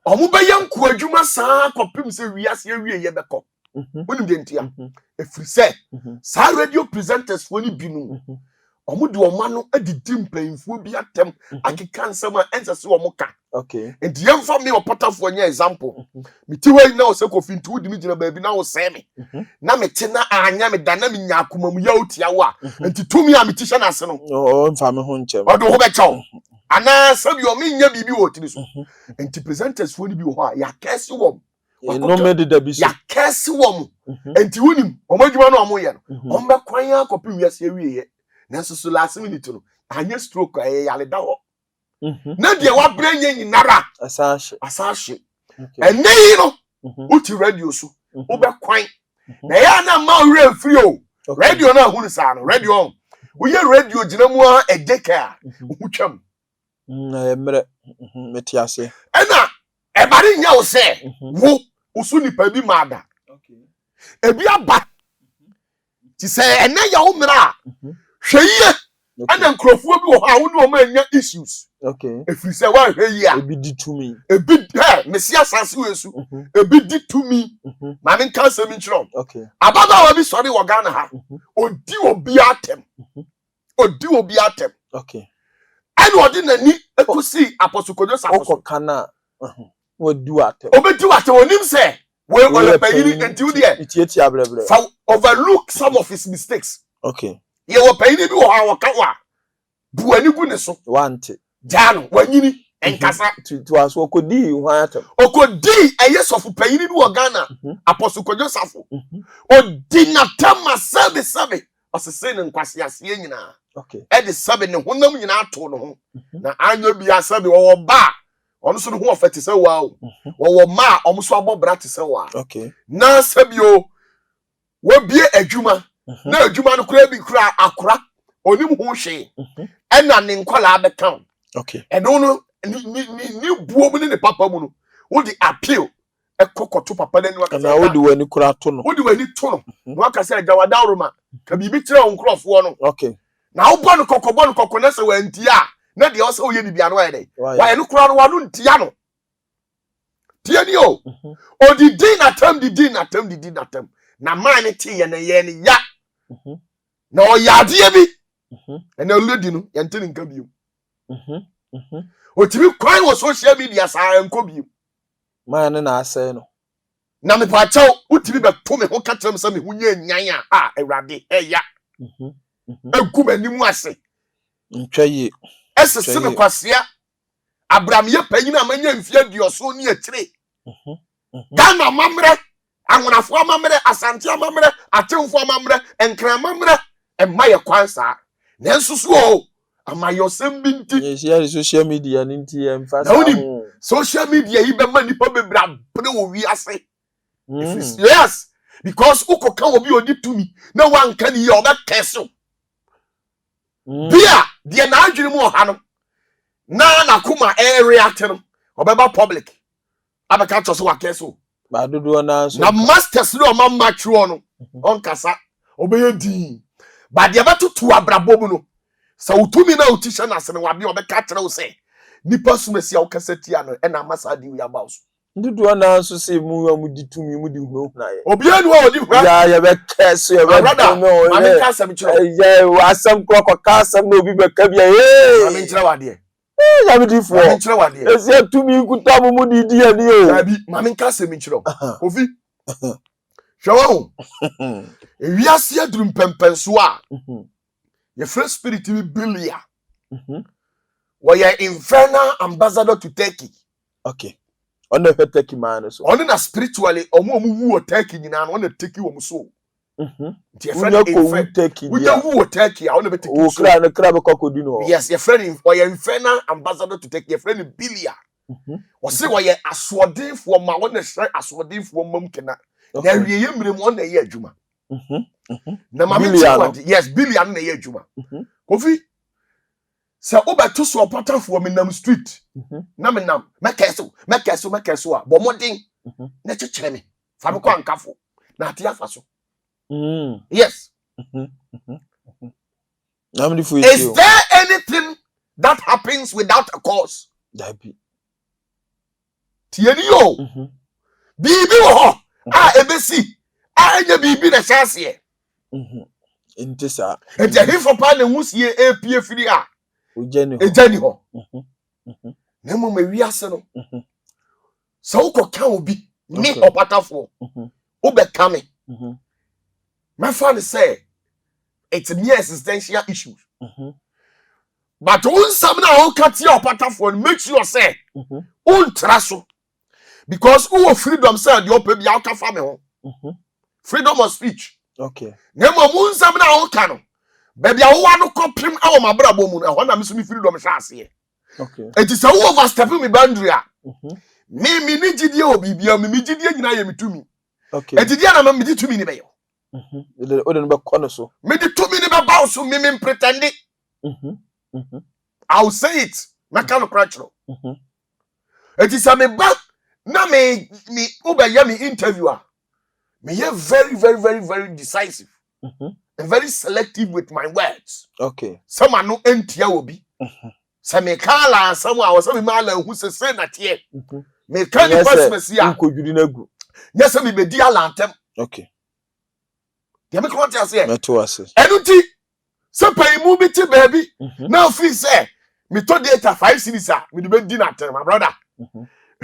omu be yanku adwuma saa kopim se wiase awie ye bekɔ wonim de ntia efiri se saa radio presenters fo ni binu omu de omano adidi mpanyinfo bi atem akeka nsɛm a ensese omu ka okay enti yemfa me Opatafuor nya example meti wei na o se kofi nti wodi mi gina baabi na o se me na meti na anya me da na me nya akoma mu ya otia wa enti tumi a meti hye na ase no o mfa me ho nkyem odo ho bechaw ana sabi o me nya bibi wo tiri so enti presenters fo ni bi wo ha ya kese wo no me de dabi so ya kese wo enti wonim omadwuma no omo ye no ombe kwan akopim wiase awie ye nanso so last minute no anya stroke yale da ho na de wa branye nyinara asashe ene yi no uti radio so wo be kwan na ya na ma ore free o radio na hunu sa no radio wo ye radio gina mu a edeka wo twam na emre metiase ena e bari nya wo se wo usu nipa bi mada okay ebi aba ti se ene ya wo mra hweye ana nkrofo bi wo ha wo no ma anya issues okay efiri se wa hweye a ebi di tumi ebi mesi asase wesu ebi di tumi ma me nka se mi nkyro okay ababa wa bi sori wo Ghana ha odi obi atem okay ene odi nani ekosi Apostle Kojo Safo kana odi atem obedi atem onim se we wala payini enti udi iti abrebre fa overlook some of his mistakes okay ye wo payini bi wo ha wo ka wa buani gu ne so wante jano wanyini enkasa to aso okodi hwan atem okodi eyesofu payini bi wo Ghana Apostle Kojo Safo odi na tama sabe osese ne nkwase ase nyina okay e de sabe ne honam nyina ato no ho na anyo bi asabe wo ba onu so no ho ofete se wa wo ma omu so abobra te se wa okay na sabio wo bie adwuma na adwuma no kura bi kura akora onim ho hwe ena ne nkwala abeka okay eno no ni buo mu ne papa mu no wo di appeal ekokoto papa n'ani waka na wodi wani kura to no wodi wani to no no aka se agawada oroma ka bibi kire onkrofo no okay na wo bɔ no kokko na se wantia na de o se oye ni bia no ayede wa ye no kura no wa no ntia no tie ni o odidi na tam na man ne tie ye ne ya na o yade bi na lady no ye ntini nka biu o tibi kwan wo social media sa enko biu man na ase no na me pa chaw utibi be to me ho ka trem se me ho nya nyan a ewrade eya egu manimu ase ntwaye ese me kwasea Abraham ye panyina amanya mfia dioso ni akire Ghana mamre anwonafo amamre asante amamre atemfo amamre enkran amamre emma ye kwansa na nsusu o amayo sembinti yes social media ninti emfasa social media yi be manipa bebra bre wo wi ase yes because ukoka obi odi tumi na wanka ni ye obekeso bia de na adwene mu oha no na kuma area teno obeba public abeka choso wakeso ba dodo na so na masters no ma matro no onkasa obeye din ba de betutu abrabom no sa utumi na utisha na sene wabi obeka kire wo se nipa sumasi a wokasa tia no e na masa di wi abawso dodo na so se mu ditumi mu di hunahuna ye obi anu a odi hwa ya be keso ye be no ma me kasa mi kire ya wasam kroko kasam na obi be ka bia ma me kire wade ya be difo ma me kire wade ese tumi kutamu mu di ani o abi ma me kasa mi kire ofi hwawo ewiase aduru pempenso a ye fresh spirit bi bilia Why infernal ambassador to Turkey. Okay. On the Turkey man so. On na spiritually omo wu Turkey nyina on the Turkey wo so. Your friend Turkey. We don't woo Turkey. I want to take you. Yes, your friend or your infernal ambassador to take your friend Bilia. Or say why you aswarding for my one share aswarding for mum cannot. Then we him on the year Juma. Yes, Bilia on the year Juma. Kofi. Say over to so Opatafuor me nam street. Nam make so but more thing. Na chechere me. Fa me kwa nkafo. Na atia fa so. Yes. Is there anything that happens without a cause? Tieni yo. Bibi wo. Ebesi. Anya bibi na chance ye. Intisa. Enti hifo pa na wusie apie firi a. Ejani ho. Na mo mawiase no. So ukoka obi me Opatafuor. Obeka me. My father say it's near existential issues. But when someone who cut your Opatafuor make sure say traso because who freedom said you pay the family freedom of speech. Okay. Nemo mun someone who can baby I want to comprim our my brabo mun and when me freedom chance here. Okay. It is a overstepping me boundary. Me ni gidi obi bia me gidi nyina ye me to me. Okay. It dia na me to me ni be yo. So. Me the 2 minutes about so me pretend it. I'll say it. My kind of crutch. It is a me back. Na me uber me interviewer. Me here very decisive. And very selective with my words. Okay. Someone no entia obi. Some me kala someone or some man who say that here. Me can the person here. Yes, me be dia lantem. Okay. You make what you say. Metuase. Enuti. So pay movie baby. Now feel say me to data 5 cities me the dinner my brother.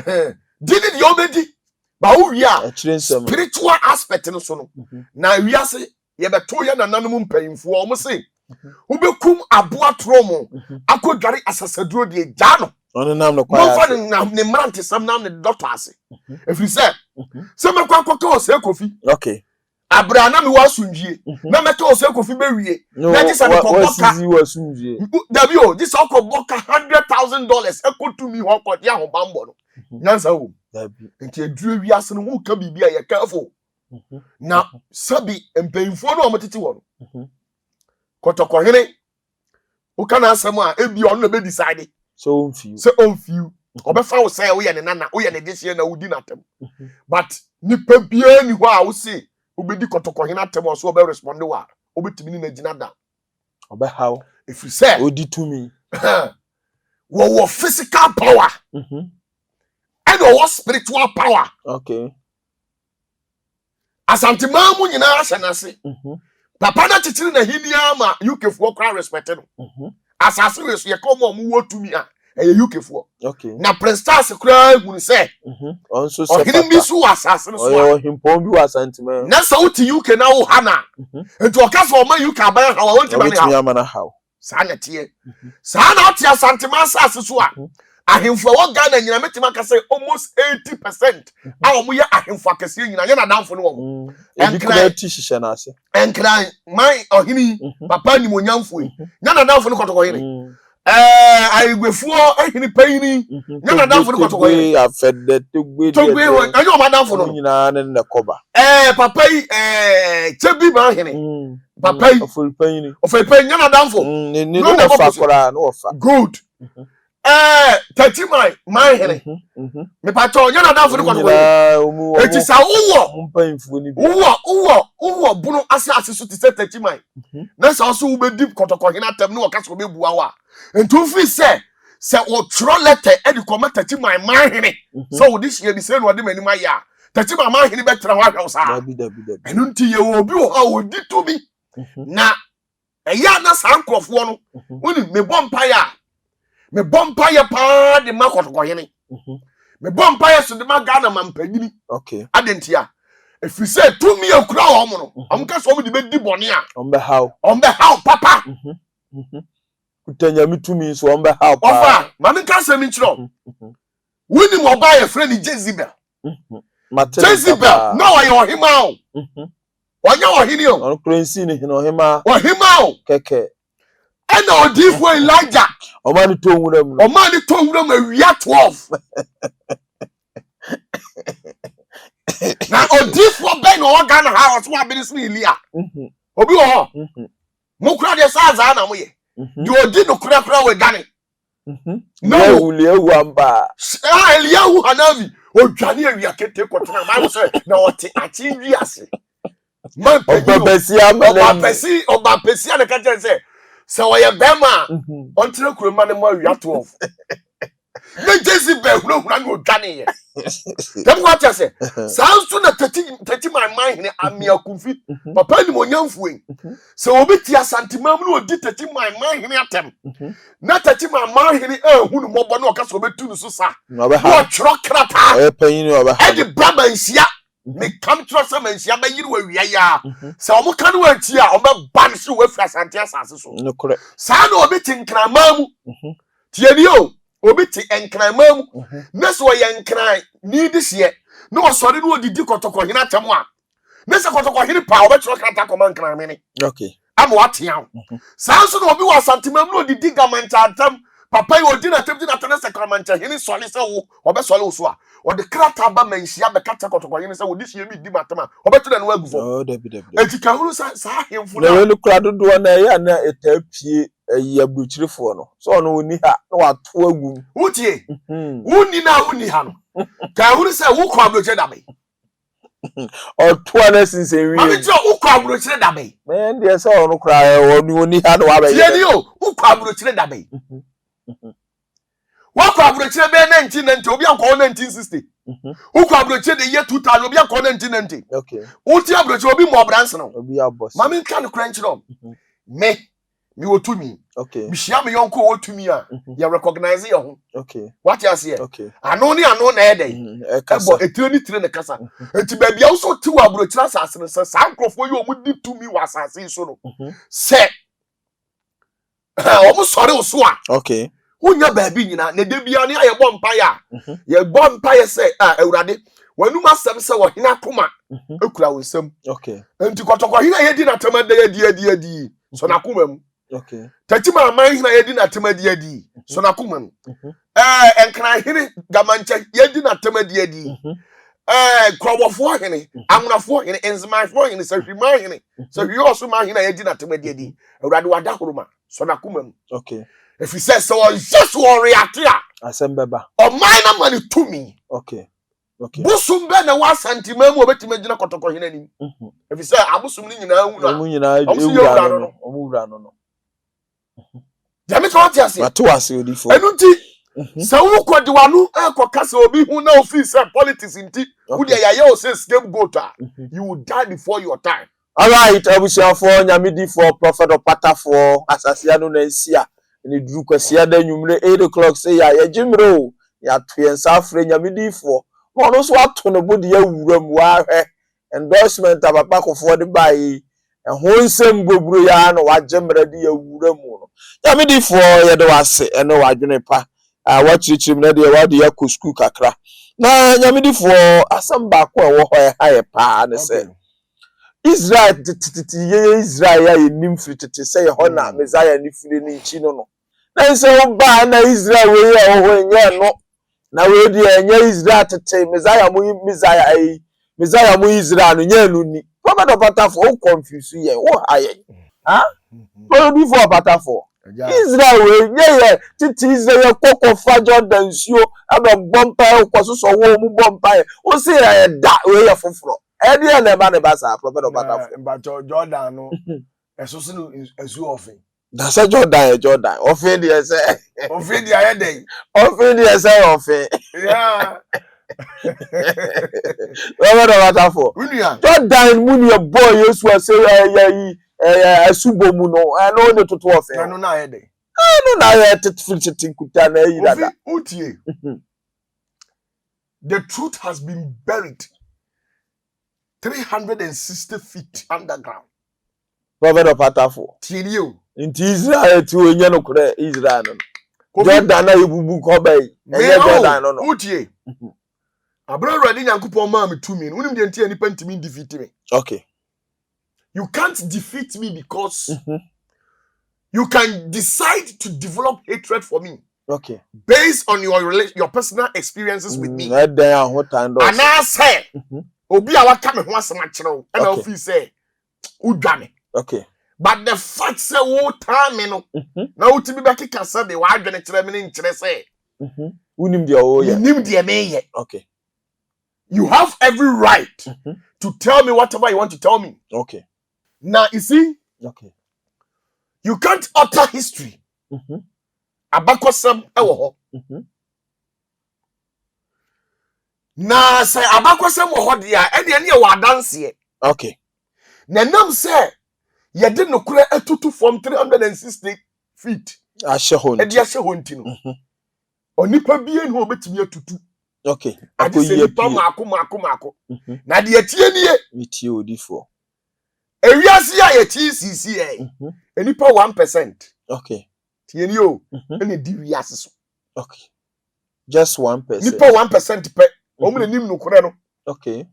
Did it already? But who we are spiritual aspect no so no. Na we are say ye beto ye nananum mpayimfo o mo say. Who be kum aboa tromo akodware asasaduro de gya no. Ono nam no kwa. Mo fa ne mante sam nam ne doctor ase. If you say me kwa o say Kofi. Okay. Abrana me wasundie na meka o se Kofi bewie na ji sabe ko boka dabi o ji sabe ko boka $100,000 ekotu mi ho ko dia ho bambo no nyansa wo dabi nti aduru wiase no wo ka bibia ye careful na sabi empemfo no o motete wo no kotokohene wo kana asem a ebi ono na be decide so on few obefa wo say wo ye ne nana wo ye ne dehye na wo di natem but nipa bia ni ho a wo say obedi kotokohina temo so obe respond wa obetimi na gina da obe how if you say odi to me wo physical power and wo spiritual power. Okay. Asante mamu nyina asenase papa na titiri na hinia ma UK fo kwa respect no asase we so ye come omu wo tumi a UK fo. Okay. Na prestars kura gun say also say papa bi so asase no so o himpon bi wa asante man na sa uti UK na wo hana ento okasa o ma UK aban ha wo ntima ne how sa na tie sa na oti asante man asase so a ahemfo wo Ghana nyina metima ka say almost 80% a wo ye ahemfo akase nyina ye na danfo no wo enkra ti hihye na ase enkra my ohini papa ni monyamfo nya na danfo no kotokoyere aigwefuo ehini payini nya na danfo no kotokoyere afede togbe wo anyo ma danfo no nyina ne koba papa yi chebi ba hene papa yi ofulpayini nya na danfo no fa kora no fa good tati my here me pato nya na danfo no kotokoyere eti sa wo mpayimfo ni bi wo bunu ase so ti se tati my na sa so wo be deep kotokohina tem no okasa be bua wa ntu fi se wo tro letter e di comment tati my here so wo dis ye bi se no de mani ma ya tati my here be tra wa hwe sa dabi enu nti ye wo bi wo ha wo di to bi na eya na sa nkrofo no woni me bompa ya pa de ma kotokohene me bompa ya so de ma Ghana mampanyini. Okay. Adentia if you say to me akura omo no am ka so mo de be di bone a on be how papa kutanya mitumi so on be help. Ofa, mami ka se mi nchiro. Wini mo ba ye friend Jezebel. Jezebel, no wa yo hima o. Wanya ohini o. On krensi ni no hima. Ohima o. Keke. Ena odifo Elijah. Omani to nwuram no. Omani to nwuram awia 12. Na odifo ben o ga na house wa be ni Elia. Obi wo ho. Mo kura de sa za na mo ye. Di odi no kura we gane. No Eliyahu amba. Eliyahu Hanavi. Odwane awia kete kotena ma say na ote achi wiase. Man Oba Pesia na ka say se wo ye bema ontre kuroma ne ma awia 12. Na Jezebel huro na odwane ye. Dem what you say? Sounds to na tati my mind ne amia kufi. Papa ni monyamfuwe. Se obi ti asantimam no odi tati my mind ne atem. Na tati my mind ne ehunu mobo na okasa obetu no so sa. No chro krata. E panyin oba. E di braba nsia. Me come trust am nsia ba yiri wa wia ya. Se omo kan wa ti a oba ban so wa fi asante asase so. No correct. Sa na obi ti nkramamu. Tieni o. Obi ti enkranmam na so yenkran ni dihye na osori no odidi kotoko hina temu a na se kotoko hini pa obetro krata koma nkran me ni okay am watia sanso no obi wa santimam no odidi gamanta atam papa yi odi na tem di na tene se kramanta hini sole se wo obesole wo so a odi krata ba manhia be kata kotoko hini se wodi hye bi di matama obetro na no agufo oh debi etika huru sa hemfu na we kura dodo na ya na etapie ayi abruchirefo no so no oni ha na wato agum wutie wuni na wuni ha no ka huru se wo kwa abrochire da be o to na sinse wi mami jo wo kwa abrochire da be men de se ono kura oni ha no wa be ye ni o wo kwa abrochire da be wo kwa abrochire be 1990 obi anko 1960 wo kwa abrochire de year 2000 obi anko 1990 okay wutie abrochire obi mo branch no obi abos mami kan crunch no me mi wotumi okay mi hia me yonko wotumi a ya recognize ye ho okay what you say okay ano ni ano na eden ebo etire ni tire ne kasa enti ba bia wo so ti wa abrochire asase no se sa nkrofo yi omu di tumi wa asase so no se omu sori wo so a okay wonya ba bi nyina na de bia ne aye bom paya ye bom paya se awurade wanu masem se wo hina koma ekura wo nsam okay enti kotoko hina ye di na tamade ye di so na koma mu okay tati ma man hina ye di na tamade ye di so na koma mu enkran hine gamancha ye di na tamade ye di krobofo hine amunafo hine enzimafo hine sahwima hine sahwi oso ma hina ye di na tamade ye di awurade wada horoma so na koma mu okay if he says so just will react ya asembeba o minor money to me okay okay busum be na wa santima mu obetima gina kotoko hina ni if he say abusum ni nyina hu na omu nyina ewura no jame to what you say mato ase odifo enu nti se wo kodi wanu akokasa obi hu na ofi say politics nti wo de ya o say scapegoat you will die before your time. All right, abusiafo nyamidi for prophet Opatafuor asasia no na nsia ni duru kwasia da nwumre 8 o'clock say ya jimre o ya to yensa afre nyamidi for no so ato no bodi ya wuram wa hwe endorsement abapa Kuffour de bai ho nsem goburo ya no wa jimre de ya wuram no nyamidi for ye de wase ene wa dwene pa wa chirichirim na de wa de ya kosku kakra na nyamidi for asamba ko wo ho ha ye pa ne se Israel Israel ya nim fitete say ho na Messiah ni fire ni chi no na se wo ba na Israel we ya ho nya no na we di nya Israel tete Messiah mu Israel no nya no ni prophet Opatafuor o confuse ye wo haye ha ko bi for Opatafuor Israel we nya ye tete Israel kokko fa Jordan suo aba bompa ko so wo mu bompa o se ya da we ya foforo edi na ba ne ba sa prophet Opatafuor but Jordan no eso se no esu ofin da say Jordan ofin dey say ofin dey aye dey ofin dey say ofin yeah prophet Opatafuor Jordan mu ne boy Yesu say asubo mu no no dey toto ofin no na aye dey no na aye tete kuta na yi dada utie the truth has been buried 360 feet underground. Prophet Opatafuor. Tienio. Inti Israel ti onye no kure Israel no. Jordan na ebubu ko bai. Enye Jordan no no. Utie. Abra ready Nyankopon ma me tumi. Unim de ntia nipa ntimi defeat me. Okay. You can't defeat me because you can decide to develop hatred for me. Okay. Based on your personal experiences with me. And I say, obi a waka me ho asema kire and I feel say udwane. Okay. But the fact say wo time me no. Na utimi be kika say be wa adwane kire me ni kire say. Unim dia o ye. Unim dia me ye. Okay. You have every right to tell me whatever you want to tell me. Okay. Now you see? Okay. You can't alter history. Abakosam ewo ho. Na say abakosam wo ho dia e de ne wa dance. Okay. Na nam say ye de no kura atutu from 360 feet. Ahye ho nti. E de ahye ho nti no. Onipa bie no obetimi atutu. Okay. Akoye mako. Na de atie nie. Metie odifo. Ewiase a ye ti sisi enipa 1%. Okay. Tie ni o. Ene di wiase so. Okay. Just 1%. Nipa 1% pe. Omo na nim no kure no. Okay.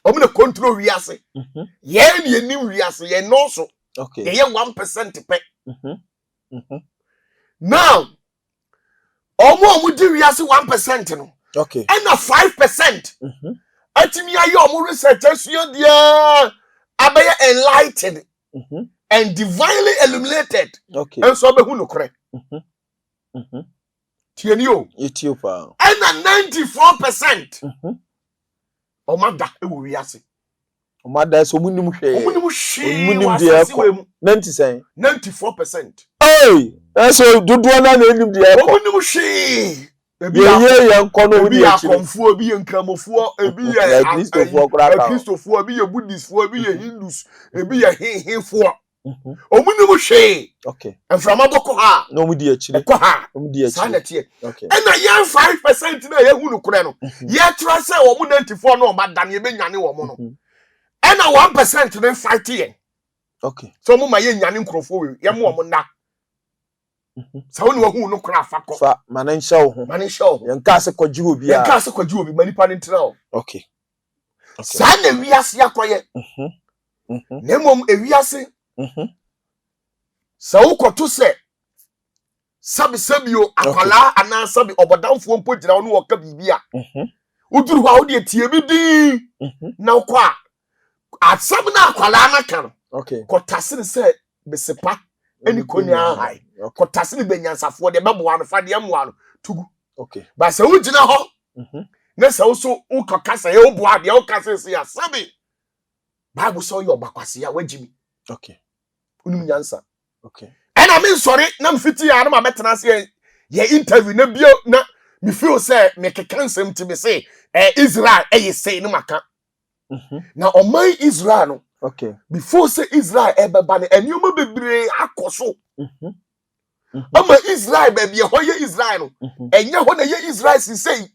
Omo na control wiase. Ye ni nim wiase ye no so. Okay. Ye 1% pe. Now, omo di wiase 1% no. Okay. And a 5%. Atimi aye omo research asua dia abaya enlightened and divinely illuminated. Okay. And so be hu no kure. Tieni o. Ethiopia. And a 94%. Omada e wo wiase. Omada so munim hwe. Omunim hwe. Omunim dia ko. 94%. Hey! So dudu na enim dia ko. Omunim hwe. Ye nkono bi ya konfuo bi ye nkramofuo ebi ya Kristofuo kura ka. Kristofuo ebi ye Buddhistfuo ebi ye Hindus ebi ye hehefuo. Omunim hwe. Okay. Enframa boko ha. No mu di akire. Ko ha. No mu di akire. Sanetie. Okay. And a young 5% na ye hu no kure no. Ye tra say wo mu 94 no ba dan ye be nyane wo mu no. And a 1% then fight ye. Okay. So mu ma ye nyane nkrofo we ye mu wo mu nda. Sa woni wo hu no kura fa ko. Fa manisha wo ho. Manisha wo. Ye nka se kwaji obi a. Ye nka se kwaji obi manipa ne ntra wo. Okay. Sa na wiase akoye. Na mom ewiase. Sa wo koto se sabio akwala ana sabi obodamfo mpo gira wo no woka bibia. Uduru ha wo de tie bi din. Na kwa asam na akwala na kan. Okay. Kotasene se besepa eni konya hai. Kotasene benyansafo de bebo anu fa de amwa no tugu. Okay. Ba se wo gina ho. Na se wo so wo kokasa ye wo boa de wo kasa se ya sabi. Bible so yo bakwase ya wagimi. Okay. Unim nyansa. Okay. And I mean sorry, na mfiti ya na ma metena se ye interview na bio na me feel say me kekansem ti me say Israel say no maka. Na oman Israel no. Okay. Before say Israel ebeba ne enyoma bebre akoso. Ama Israel baby ho ye Israel no. Enye ho na ye Israel say.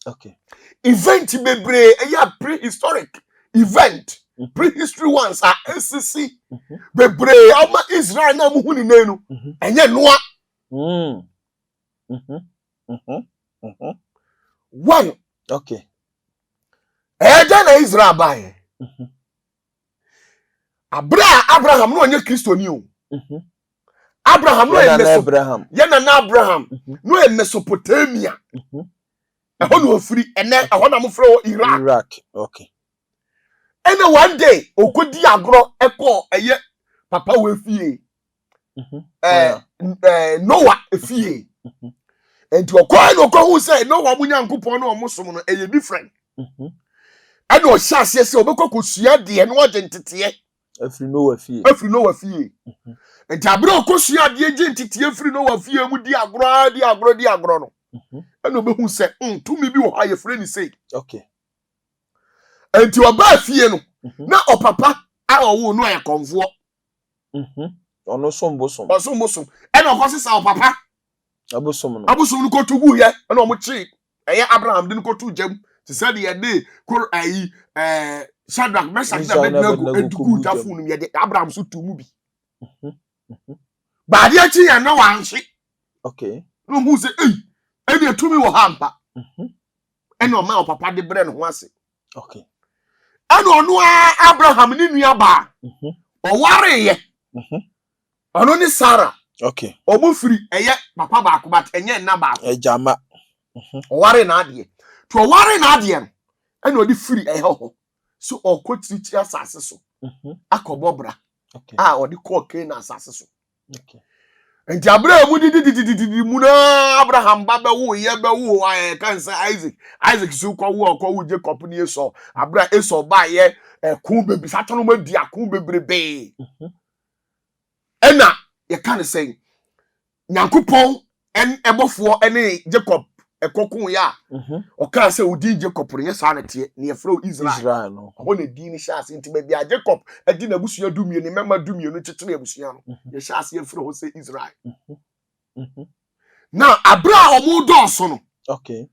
Okay. Event bebre prehistoric event. Prehistory ones are SCC. Bebre ama Israel na mu huni nenu. Enye noa. One. Okay. Eja na Israel bae. Abraham no onye Kristo ni o. Abraham no Abraham. Yana na Abraham no Mesopotamia. Eho no ofiri ene eho na mo fro Iraq. Okay. And one day, okodi agro eko eye papa we fie. Noah fie. And to akwa no ko who say Noah mu Nyankopon no omosom no eye different. And o hyase se obekọ kosua de no agentete. Afri Noah fie. And abro okosua de agentete afri Noah fie mu di agro no. And obehu say tumi bi wo ha ye frɛ ni say. Okay. And to aba fie no na opapa a owo no ya konfo ono sombosom e na okosi sa opapa abosom no ko tugu ye e na omochi eye Abraham de ko tu jam ti said ye dey ko ayi Shadrach Meshach na Abednego edugu tafu no ye de Abraham so tu mu bi Ba dia chi ya na wanhwe. Okay. No hu se eni atumi wo hampa. Eni o ma papa de bre no ho ase. Okay. Ano ono Abraham ni nua ba. O ware ye. Ono ni Sarah. Okay. Omo firi eye papa ba ko bat enye na ba. Ejama. O ware na ade. To o ware na ade no. Eni odi firi eye ho. So o kwotiri asase so. Akobobra. Okay. Odi ko na asase so. Okay. Enti Abraham di mu na Abraham baba wo ye ba wo kansa Isaac su kwa wo Jacob ni Esau Abraham Esau ba ye ku bebi satono ma di akun bebrebe ena ye kan say Nyankopon ebofo ene Jacob ekokun ya o kan say odi Jacob re sa na tie ne yefro Israel no ho na di ni shase nti ba bia Jacob edi na busua dumie ni mema dumie no tete na busua no ye shase yefro ho say Israel. Now Abraham omo do no. Okay.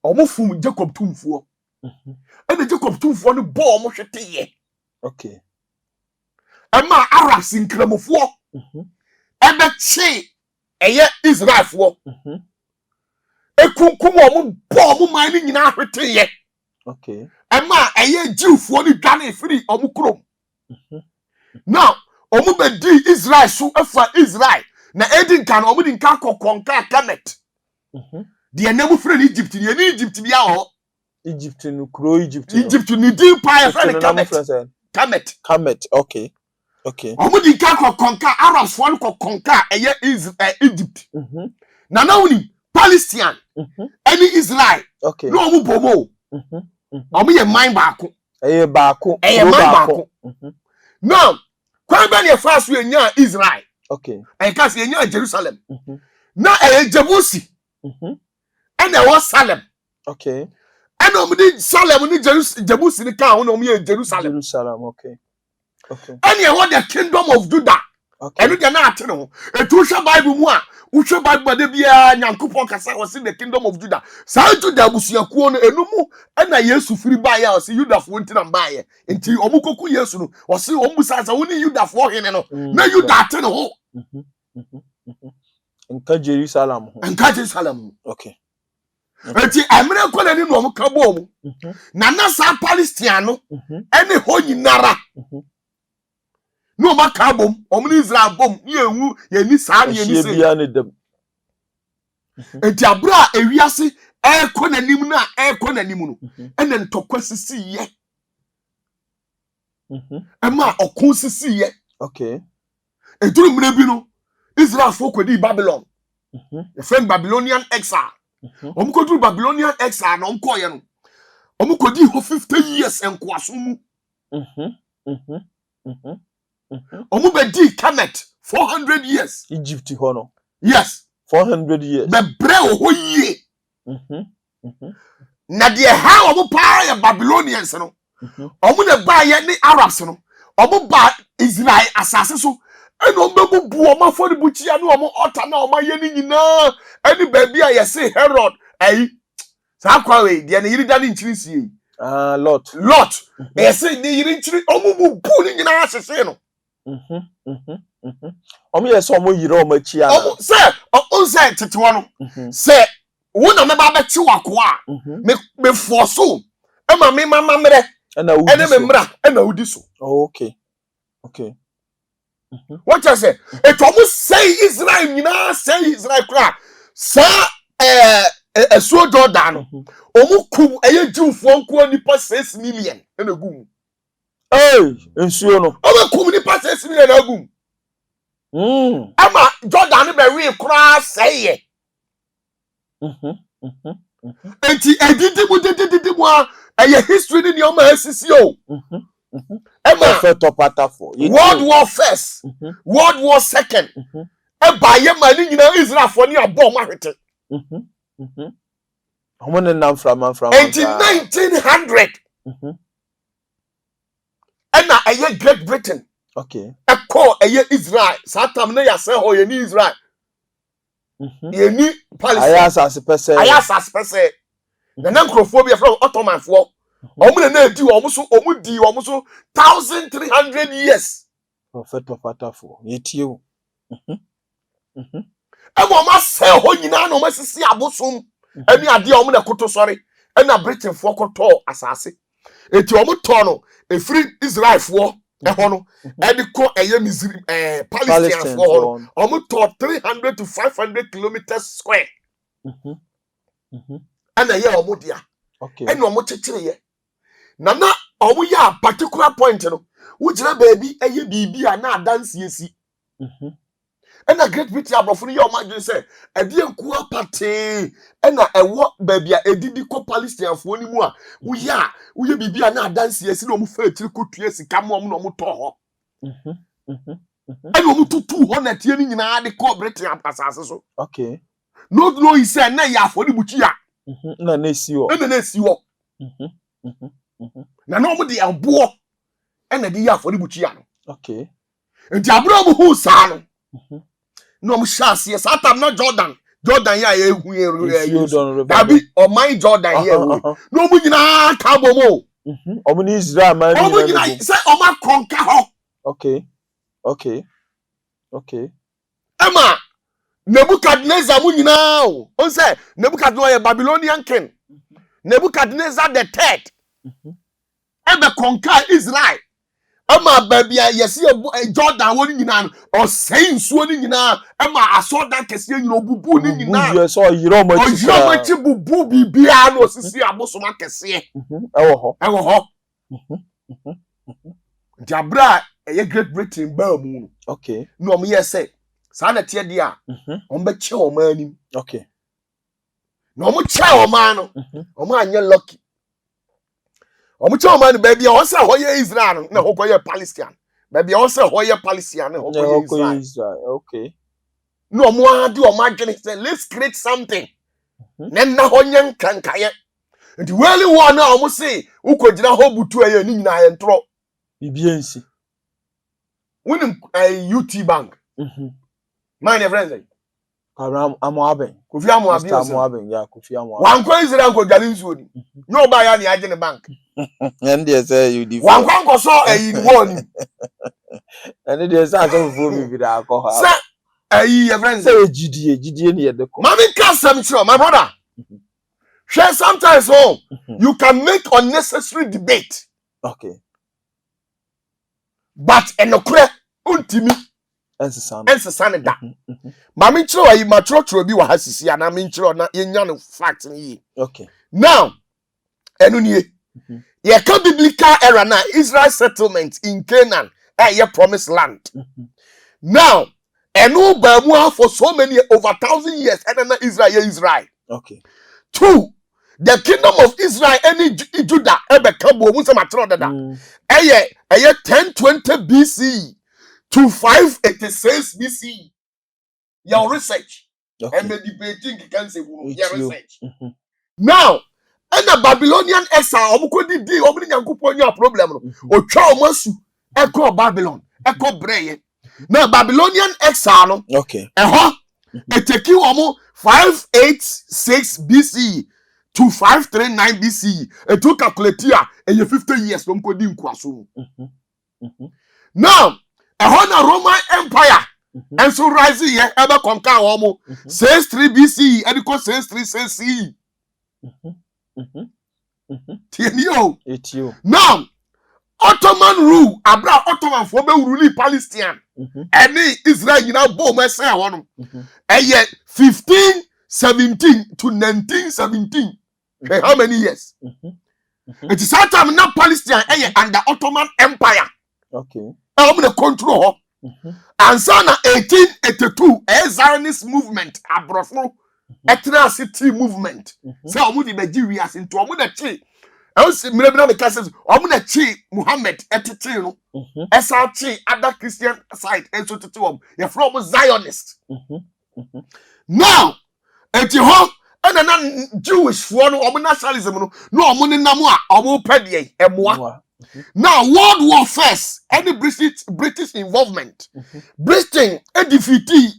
Omo fum Jacob tumfuo. And Jacob tumfuo no bo omo hwete ye. Okay. Ema Arabs nkramofo. Ebe che eye Israelfo. Ekunkum omo bo omo man ni nyina hwete ye. Okay. Ema eye Jewfo ni dwane free omo krom. Now omo be di Israel so afa Israel. Na edin kan omo di nka kokonka kamet. The enemu friend Egypt ni Egypt bia ho. Egypt no kro Egypt no. Egypt ni di pa friend kamet. Kamet. Okay. Okay. Omo di nka kokonka Arabs fo kokonka eye Egypt. Na woni Palestine. Any Israel. Okay. No omo bomo. Omo ye mind baako. Eye baako. Eye mind baako. Now, kwa ba ne fa so enya Israel. Okay. I can say enya Jerusalem. Na eye Jebusi. And there was Salem. Okay. And omdi Salem ni Jebusi ni ka ho no me Jerusalem. Jerusalem, okay. Okay. And you want the kingdom of Judah. Okay. And you na ate no. Etu Bible mu a, wo Bible de bia Nyankopon kasa was in the kingdom of Judah. Sa Judah busuakuo no enumu na Yesu firi ba ya o se Judafo ntina ba ye. Enti omukoku Yesu no, o se omusa sa woni Judafo hene no. Na Judah ate no ho. Nka Jerusalem ho. Nka Jerusalem. Okay. Enti amre kwala ni no mo ka bo mu. Na sa Palestine no ene ho nyinara. No ma ka bom, omni Israel bom, ye hu ye ni sa ye ni se. Bia ne dem. Enti abra ewiase ekọ nanim na ekọ nanim no. Ene ntokwa sisi ye. Ema okun sisi ye. Okay. Eduru mre bi no Israel fo kwedi Babylon. The friend Babylonian exile. Omkoduru Babylonian exile na omkoye no. Omkodi ho 50 years enkwaso mu. Omu be di Kemet 400 years. Egypt ho no. Yes. 400 years. Be bre ho ye. Na de ha omu pa ya Babylonians no. Omu ne ba ye ni Arabs no. Omu ba Israel asase so. Eno ombebu bu omu afori buchi ya no omu ota na omu ye ni nyina. Eni baby a yesi Herod ayi. Sa kwa we de ne yiri dani nchiri sie. Lot. Yesi ni yiri nchiri omu bu ni nyina asese no. Omo yeso omo yire omo chi ana. Omo se o se tete no. Se wo na me ba be chi wako a me forso e ma me mama mre na udi. Ene me mra e na udi so. Oh, okay. Okay. What you say? It almost say Israel nyina say Israel kra. Sa so Jordan. Omu kum eye Jewfo nko nipa 6 million e na gum. Nsuo no. Omu kum nipa 6 million na gum. Ama Jordan be we kra say ye. Enti edidi mu a eye history ni o ma asisi o. Emma Opatafuor. World War First, World War Second. Eba ye mani nyina Israel fo ni abo ma hwete. Omo ne nam from. In 1900. Ena eye Great Britain. Okay. E call eye Israel. Satam na ya say ho ye ni Israel. Ye ni Palestine. Ayasas pese. Na nkrofobia from Ottoman fo. Omu na di omu so 1300 years. Prophet Opatafuor. Yetiu. Emo ma se ho nyina no masisi abosom ani ade o mo na koto sori na Britain fo koto asase eti o mo to no efiri Israel fo ho no e ko eye Misri Palestine fo ho o mo to 300 to 500 kilometers square ana ye o mo dia e no mo chechire ye na o mo ya particular point no wo jira baabi eye bibia na adanse esi ena Great Britain abrofo ye o ma dwen se ade enku apate ena ewo baabi a edidi ko Palestine fo ni mu a wo ye bibia na adanse esi na o mo fa etiri ko tua sika mo no mo to ho ena o mo tutu ho na tie ni nyina de ko Britain asase so no he say na ya afori buchi ya na na-esi wo na no mo de abo ena de ya afori buchi ya no nti abro mo hu sa no no mo shase satam na Jordan ya ehu ye dabi o my Jordan here no mo nyina ka bo mo o mo ni Israel man o mo nyina say o ma konka ho Emma Nebuchadnezzar mu nyina o say Nebuchadnezzar ye Babylonian king Nebuchadnezzar the third ebe konka Israel Emma baby yes Jordan woni nyina no o say nsuo ni nyina Emma asoda kese nyina obubu ni nyina bubu so yiro machi bubu bibia no sisi abosoma kese ewo ho Jabra eye Great Britain ba mu no o me say sa na tie dia o mbe che o manim no mo che o man no o ma anye lucky o mo che o man baby o say ho ye Israel na ho ko ye Palestine baby o say ho ye Palestine na ho ko ye Israel no mo ade o ma dwene say let's create something na ho nyen kankaye nti weli wo na o mo say ukogina ho butu aye ni nyina ye ntro bibiensi woni UT bank my friends Amoaben Kuffour Amoaben ya Kuffour Amoaben wan kwa Israel ko gale nsuo ni no ba ya ni age ne bank and they say you defend wan kwa nkoso ayi ni woni and they say so for me bi alcohol say ayi your friends say gidie ni yedeko mami ka sam chiro my brother share sometimes you can make unnecessary debate but enokre untimi ensesane da mami chiro ayi ma chiro bi wa hasisi ana mami chiro na yenya no fact ni now enu nie ye ka biblical era na Israel settlement in Canaan ye promised land now enu ba mu for so many over 1,000 years and na Israel 2 the kingdom of Israel any Judah ebe ka bo mu se matro dada eye 1020 BC to 586 BC your research and the debating can say your research now and the Babylonian exile omukodi di omni nyankopon nya problem no otwa omasu eko Babylon eko breye now Babylonian exile no eteki omo 586 BC to 539 BC etu calculate here 50 years no mkodi nkwaso now na Roman Empire and so rising here ebe conquer omo 63 BC and ko 63 CE now Ottoman rule abra Ottoman for be rule Palestine any Israel na bo me say hono 1517 to 1917 how many years it is that time na Palestine under Ottoman Empire I'm the control and so na 1882 Zionist movement abrofo ethnic city movement say omo di Nigerians into omo na chi else mrebina the cases omo na chi Muhammad etete no esa chi other Christian side enso tete omo ye from Zionist now eti ho na Jewish for no omo nationalism no omo ni nam a omo pede emoa now World War First any British involvement Britain defeated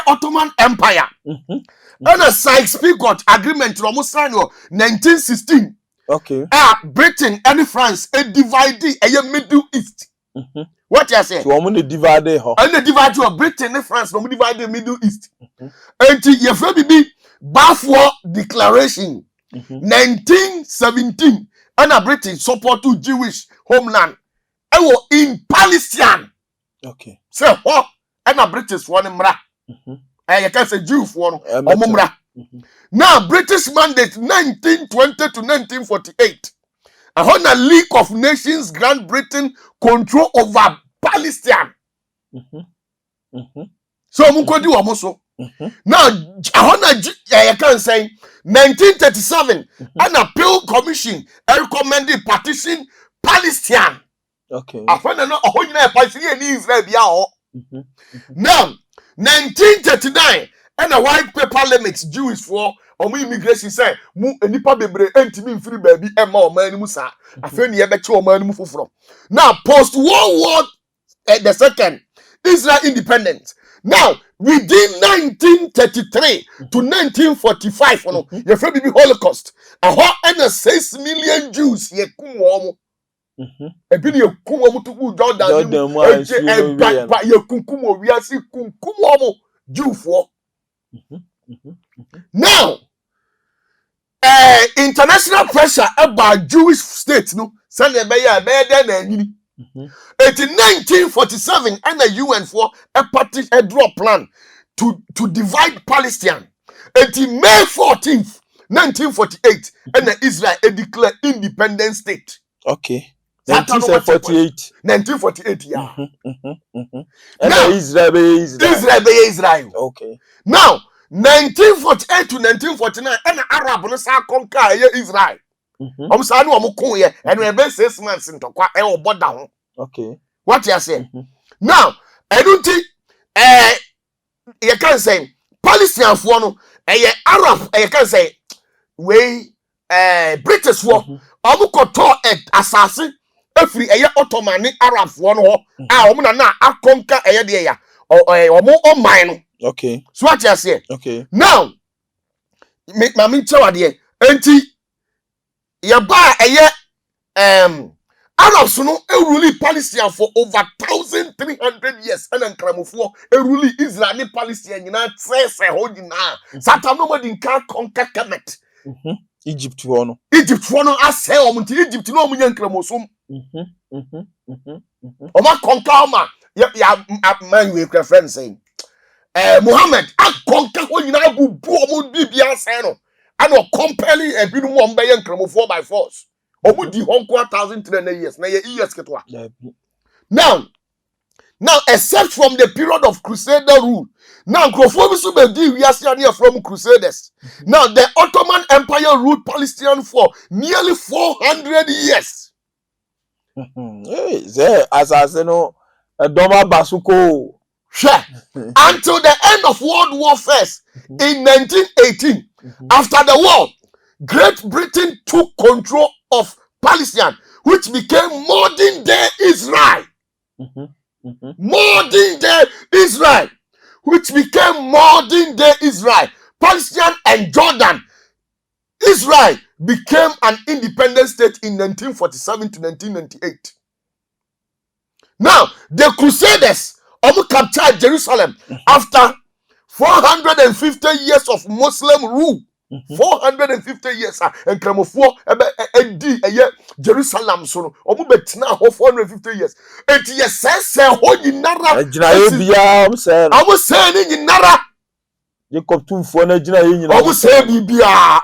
Ottoman Empire and a Sykes-Picot agreement almost signed 1916 Britain and France divided Middle East What you say? So omo divide ho. And the divide of Britain and France, no divide the Middle East. And your friend be Balfour Declaration 1917 and a Britain support to Jewish homeland. I was in Palestine. Okay. Say what? And a British one mra. I can say Jew for one. Now British mandate 1920 to 1948. A League of Nations grant Britain control over Palestine. So Mukodi Wamoso. Now I can say 1937 an appeal commission recommended partition Palestine. Okay. I find a whole Palestinian in Israel. Now 1939 and a white paper limits Jewish for immigration say mu enipa bebre entimi free baby ema o man mu sa afen ye be che o man mu foforo. Now post World War the second Israel independence. Now within 1933 to 1945 no ye free be Holocaust. And 6 million Jews ye kum wo. Ebi ni kum wo to Jordan mu ye kum wo wi asi kum wo Jew for. Now international pressure about Jewish states no send be na nyini. In 1947 and the UN for a party a draw plan to divide Palestine. Until May 14th 1948 and the Israel declare independent state. Okay. 1948. 1948 yeah. And Now, Israel. Okay. Now 1948 to 1949 and the Arab no sa conquer Israel. Sa no amukun ye and we be 6 months into kwa e oboda ho. Okay. What you say? Now, I don't think you can say Palestinian for no Arab you can say we British war amukoto assassin every Ottoman Arab for no omo na akonka de ya omo o man. Okay. So what you say? Okay. Now, make my mean tell de enti ya ba Arabs no rule Palestine for over 1,300 years and Kramofo rule Israel ni Palestine nyina say ho nyina Satan no modi nka conquer Kemet. Egypt for no asay omunti Egypt no omunya nkramosom. Oma conquer ma ya man we friend saying Muhammad conquer ho nyina bubu omu bibia say no and compelling ebinu mo mbeye nkramofo by force. Omudi honko 1,300 years na years ketwa. Now except from the period of Crusader rule. Now Kuffour so be di wiase from Crusaders. Now the Ottoman Empire ruled Palestine for nearly 400 years. Hey, there asasino doma basuko. Sure. Until the end of World War First in 1918. After the war, Great Britain took control of Palestine, which became modern day Israel. Modern day Israel, which became modern day Israel. Palestine and Jordan. Israel became an independent state in 1947 to 1998. Now, the Crusaders captured Jerusalem after 450 years of Muslim rule. 450 years and Kramofo Jerusalem so omu betina ho 450 years enti yes say ho nyinara agina ye bia omu say ni nyinara Jacob tumfo na agina ye nyinara omu say bibia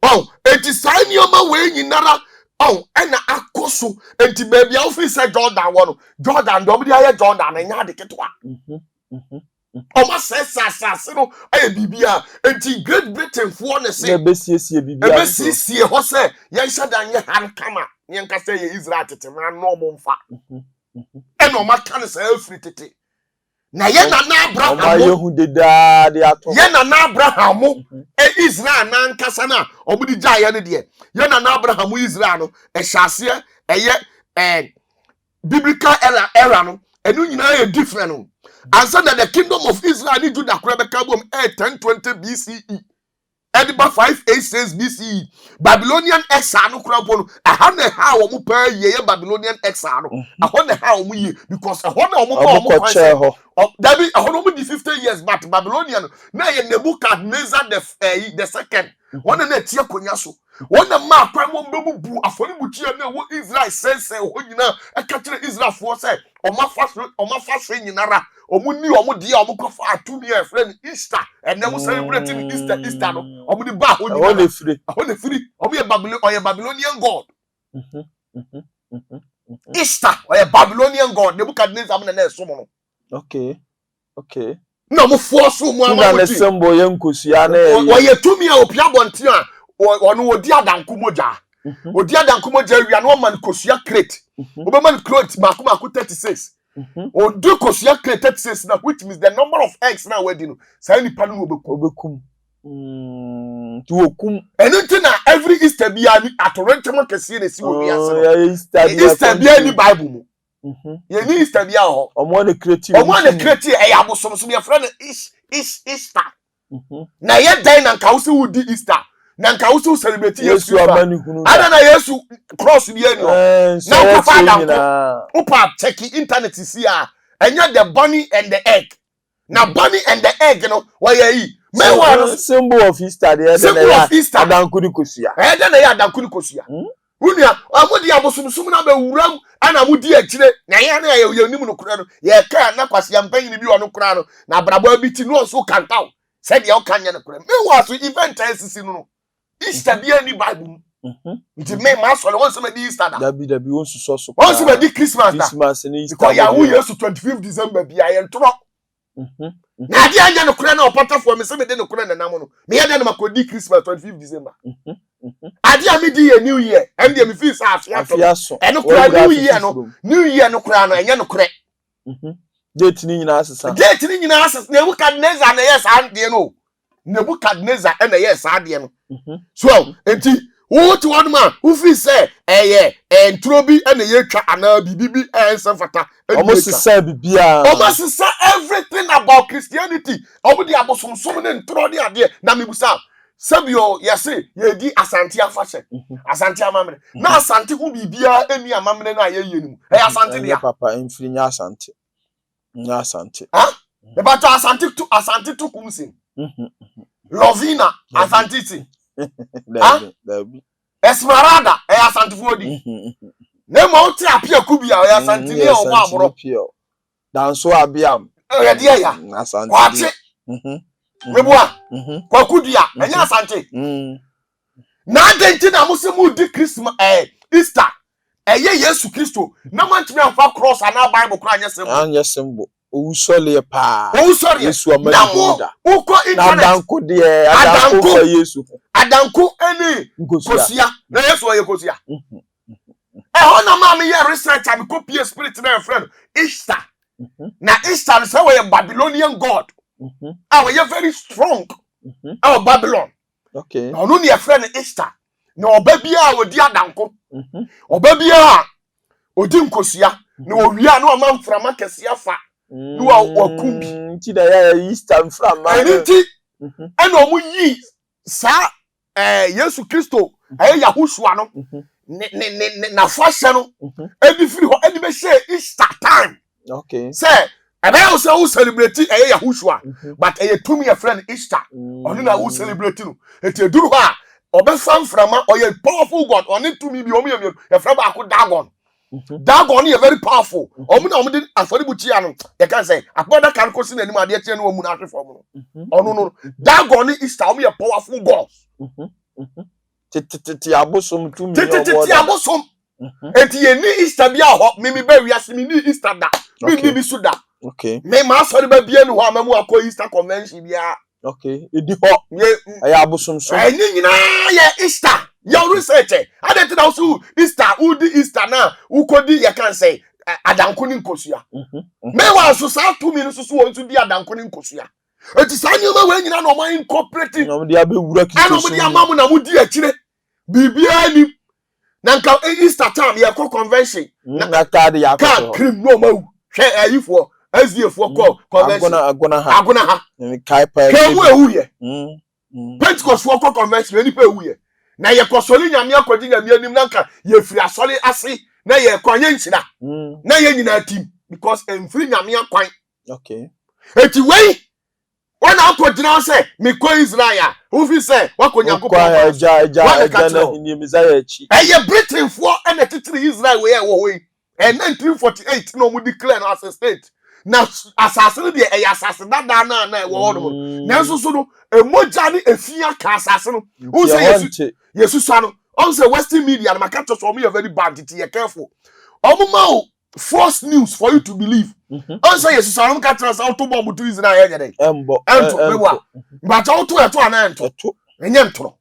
oh enti say nioma we nyinara oh ena akoso enti baby ofi say Jordan wono Jordan do dia ye Jordan nya de ketwa Oma says no bibia enti Great Britain for na say ebesiesie bibia ebesiesie ho say yen shadan ye han kama yen ka say ye Israel tete man no mo mfa eno ma kan say afri tete na ye na Abraham oma ye hu deda de ato ye na Abraham Israel na nkasa na omudi gya ye ne de ye na Abraham Israel no hyase ye biblical era no enu nyina ye different no. And so that the kingdom of Israel need to the Krabekabum 1020 BCE. Ediba 586 BCE. Babylonian exile no kura bono. Aha na ha wo mu pa ye Babylonian exile no. Aha na ha wo mu ye because aha na wo mu ma wo mu kwanse. Dabi aha no mu di 50 years but Babylonian na ye Nebuchadnezzar the second. One na tie konya so. One na ma kwan mo mbebu afori butia na wo Israel sense ho nyina e ka kire Israel fo say o ma fa nyinara omu ni omu dia omu kofa atumi e friend Easter and then we celebrating Easter no omu di ba ho nyinara ho ne free omu ye Babylonian god Easter or a Babylonian god Nebuchadnezzar na na so no. Okay na mo force mo ama na symbol ye nkosia na o ye tumi a opia bonte a ono odi adanko moja odi adanko moja wi na o man kosua crate o man crate mako 36 o do kosua crate 36 na which means the number of eggs na we di no say ni pa no obekum tu okum anything na every Easter bia ni atorentema kese na si wo wi ase no Easter bia ni Bible mu ye ni Easter bia ho omo na create e ya bosomso ye friend Easter na ye dan na nka wo se wo di Easter na nka wo se celebrate Yesu ana na Yesu cross bi ani na papa da upa check internet see a enya the bunny and the egg na bunny and the egg no why yi me symbol of Easter the symbol of Easter adankuni kosia na ya adankuni kosia unia amudi abosumsum na be wuram ana mudi akire na ye na ye nim no kura no ye ka na kwase yampanyin bi ono kura no na brabo bi ti no so kantaw said ye o kanya no kura me was event asisi no Easter bia ni Bible nti me ma so le won se me di Easter da dabi won so won se me di Christmas ni Easter because ya wu Yesu 25th December bia ye ntoro na dia anya no kura na Opatafuor me se me de no kura na nam no me ye de no makodi Christmas 25th December adi ami di ye New Year em de me feel say afia so eno kura New Year no kura no enye no kura date ni nyina asesa Nebuchadnezzar na yes ande no Nebuchadnezzar na yes ade no so enti what one man who feel say entro bi na ye twa ana bibibi ensafata almost say bibia almost say everything about Christianity obudi abosomsom ne ntro de ade na mebusa sabio yesi ye di asante afashe asante amamre na asante hu bibia eni amamre na ye yenu asante dia papa enfiri nya asante the bato asante to kumsin Lovina asante ti dabi Esmeralda asante fodi na mo ti apia kubia asante ni o mo abro danso abiam ye dia ya asante kwate mebua kwakudua enya asante na denti na musemu di Christmas Easter eye Yesu Kristo na mantimi amfa cross ana Bible kura anya symbol owusole pa Yesu amani da uko internet adanko de adanko for Yesu adanko eni kosia na Yesu aye kosia ona ma me ye research am copy spirit na friend Easter na Easter say we Babylonian god we are very strong our Babylon okay na no ne friend Easter na oba bia odi adanko oba bia odi nkosia na owia na o ma mframa kesia fa no wakumbi nti da ya Easter mframa nti ena omu yi sa Yesu Kristo Yahushua no na fashion no edi free ho edi be share Easter time okay say ebe you say who celebrate Yahushua but tumi your friend Easter onu na who celebrate no eti duru ha obefa mframa oye powerful god oni tumi bi omu yem e fra ba ko Dagon is very powerful. Omuna aforibuchi anu. You can say apoda kan kosi na nim ade tie no omuna ahwe fom no. Onu no. Dagon is a powerful god. Titi abosom tumi no. Titi abosom. Enti ye ni Easter bia ho mimi ba wiase mi ni Easter da. Mi ni bi so da. Okay. Me ma sori ba bia no ho amamu akọ Easter convention bia. Okay. Edi ho. Ye abosom so. Ni nyina ye Easter. Your research, I didn't also Easter, Udi Easter now, who could you can say Adankunin Kosia. May was so sad 2 minutes so to be Adankunin Kosia. It is annual when you know my incorporating. Nobody have been working. I know my mamma would dear Chile. Bibiani Nanka Easter time, your convention. Nakadi can't cream no more. Share you for as you for call convention. I'm gonna have. Came where Pentecost for convention any pe wuye na ye kosoli nyame akodi nyame anim na nka ye firi asole ase na ye kwanye nchira na ye nyina tim because emfiri nyame akwan. Okay. Eti wei when akodina say me ko Israel who fi say wakonyankopon ja na hini Messiah chi eye Britain for and titiri Israel we and 1948 no mu declare as a state na assassin de eye assassin na e wo no na so so no emoja ni efia ka assassin no who say yesu so no on say western media na maka to so me very bad it you careful omuma false news for you to believe on say yesu so no ka trust auto bomb to Israel ye dey embo mewa but auto eto ana ento enye ntoro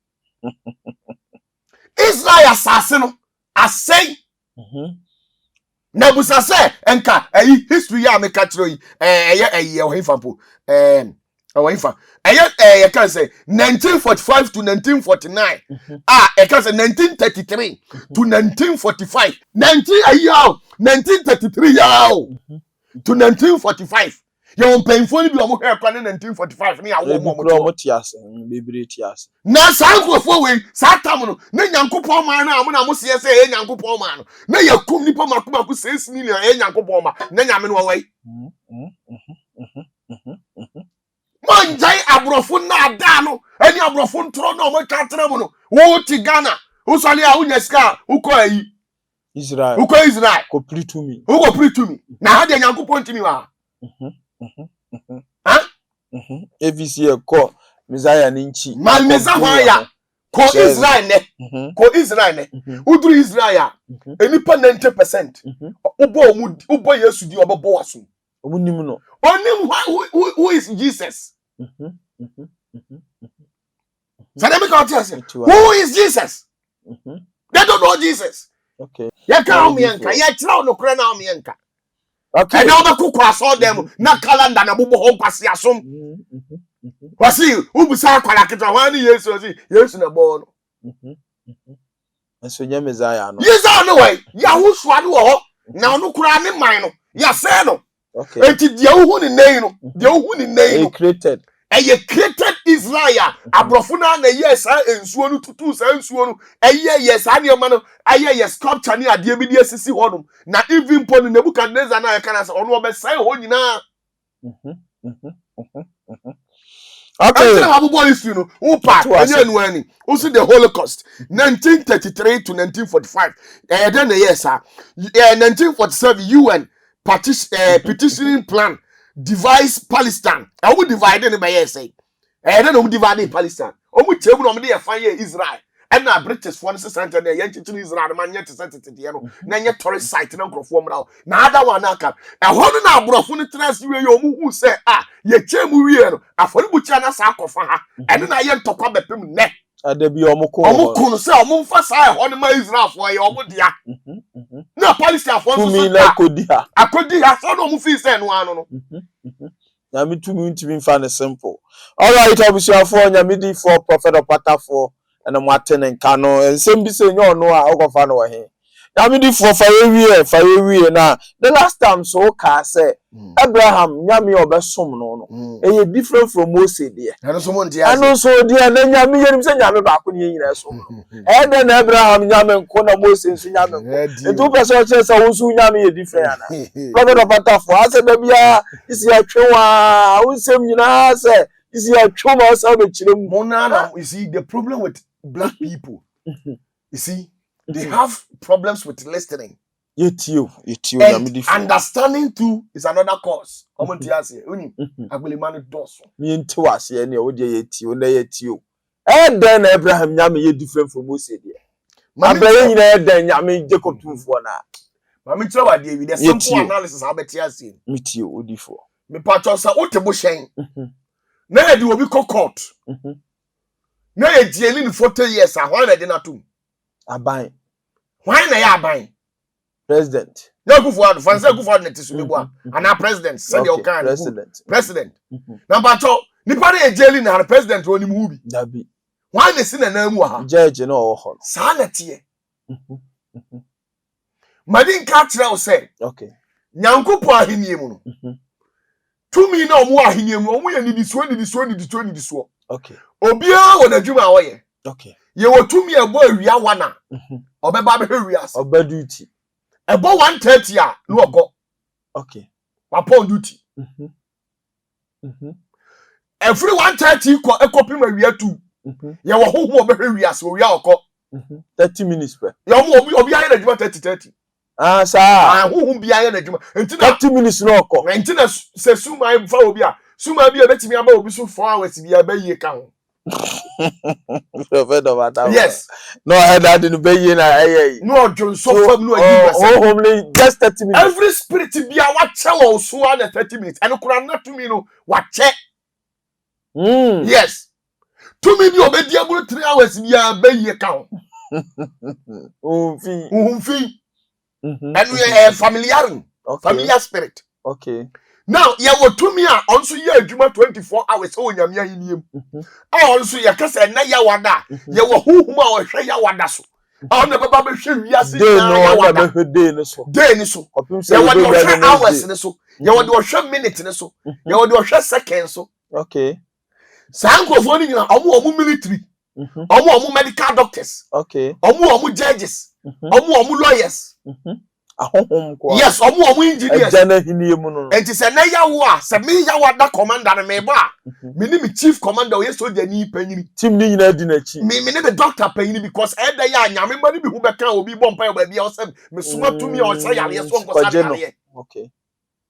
Israel assassin no asay na busa say enka history ya me ka tro yi ohifampo ohifam you can say 1945 to 1949 you can say 1933 to 1945 1933 to 1945 you painful bi omo hair kwa 1945 ni awo omo tias bebre tias na sankofo we satam no na nyankopon man na amuna mo se se nyankopon man no na yakum nipa makumaku 6 million nyankopon ma na nyame no wai manjai abrofo na ada no ani abrofo ntro na omo twatena mo no wo ti Ghana wo sole a unya ska uko ayi Israel ko pritumi na ha de nyankopon timi wa AVC ko Messiah ninchi man Messiah ko Israel ne udru Israel enipa 90% ubo Yesu di obobo waso omunim no onim who is Jesus who is Jesus they don't know Jesus. Okay, ya ka omienka ya tira onokure na omienka. okay, and now the aso dem na calendar na bobo ho kwase asom wasi ubusa akwala keto wan Yesu na bo no enso nya Messiah no Yesu no way ya husua no ho na onokura ne man no ya se no. Okay, enti dia hu ni nei no created created Israel abrofo na yes ensuo no tutu sa ensuo no yes ane ma no yes sculpture ni ade bi di asisi honum na even pon Nebukadnezar na kana sa ono obesai ho nyina okay na abubo history no upa enye nu ani usi the Holocaust 1933 to 1945 then yes 1947 UN petitioning plan devise Palestine. I will divide it by say. And then we divide Palestine. We tell them they find Israel. And now British for center there, young Israel, man, yet to send it to the end. Then your tourist site and perform now. Now that one now come. And how now, bro, for the trans you who say, ye came weird. I for the butcher sarcophagus. And then I am to come up him neck. Adebi omoko say omfa sai ho ne ma Israel for ye omodia na Palestine for so akodi ha so no mu fi say no ano no na me tumi ntimi mfa ne simple. All right, abusuafo nyame di for Prophet Opatafuor and mo atene nka no ensem bi se nyo no a okofa no he nyame di for fa ye na the last time so ka say Abraham nyame obesom no eye different from Moses there ano so mo ntia ano so there na nyame yenim se nyame ba ko ne nyina so then Abraham nyame nko na Moses so nyame nko etu person say wo so nyame ye different ana Prophet Opatafuor ase da bia isi atwewa unsem nyina say isi atwoma sa be kirem monana. You see the problem with black people you see they have problems with listening. Yetio and understanding too is another cause. Omontiase uni agbelemanu doso mi nti wase ne o de yetio na yetio then Abraham nyame ye different from Moses there Abraham nyina then nyame Jacob tumfo na mami tira wa de the simple analysis abetiase mitio odifo me patcho sa otebo hyen na e de obi court na e dieli ni 40 years ahwan na de na tum aban why na ya aban president na Kuffour fancy Kuffour na tisumebo ana president said you can president na patcho ni pa na e dieli na president oni mu bi dabi why na si na mu ha judge na o ho sa na tie madin ka tira o say okay nyankopon ahenie mu no tumi na omo ahenie mu omo ye ni disuo okay Obia won adwuma woye. Okay. Ye wotumi ebo awia wana. Obeba be wiase. Oba duty. Ebo 1:30 a no oko. Okay. Upon duty. Every 1:30 ekopim awia 2. Ye wo hoho obehwe wiase owia oko. 30 minutes per. Ye obi aye na adwuma 30. Ah, sir. Hoho bia aye na adwuma. Enti na 30 minutes no oko. Enti na se suma fa obi a. Suma bia betimi aba obi so 4 hours bia ba yie ka ho. Yes. No, I had that in the bay. No, John, so from no, homely, just 30 minutes. Every spirit be a watch or so 30 minutes. And could not to me no what check. Yes. To me, you obey able 3 hours be a bay account. Fee. And we are familiar. Familiar spirit. Okay. Now, you were to me also year 24 hours. Oh, Yamia. Also, you can say, Naya Wada. You were who or Shaya Wadaso. On the Baba Shim, yes, day so. Day so. You want your share hours in so. You want your share minutes in so. You want your share seconds so. Okay. Sanko for you, military. Omu medical doctors. Okay. Omu judges. Omu lawyers. Yes, omu engineers. And to say na yawa, say me yawa da commander me ba. Me ni me chief commander we soldier ni panyin. Team ni nyina di na chi. Me ni the doctor panyin because e da ya nyame ma ni bi hu be kan obi bompa ba bia o say me suma tumi o say yare so nko sa yare. Okay.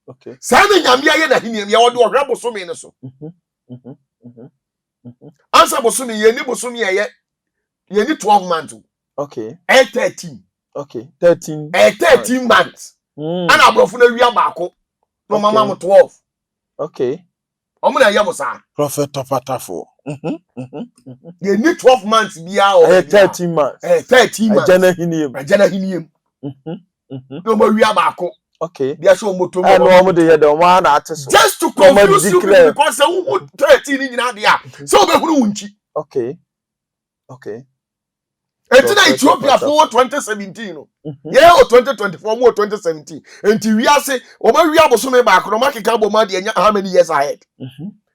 Okay. Say na nyame aye na hiniam ya wo de ohwe boso me ne so. Answer boso me ye ni boso me ye 12 months. Okay. 13. Okay, 13. 13 months. And abrofu na wia baako. No mama mo 12. Okay. Omo na yabo sa. Prophet Opatafuor. They need 12 months bia o. 13 months. 13 months. Ajana hiniem. No mo wia baako. Okay. Dia so mo to mo. No mo de ye de mo na ateso. Just to confuse you because who 13 ni nyina dia. So be hunu wunchi. Okay. Okay. Entina Ethiopia for 2017 no. Yeah, 2024 more 2017. Enti we are say o ma wi abosome ba akro ma keka bo ma de how many years ahead?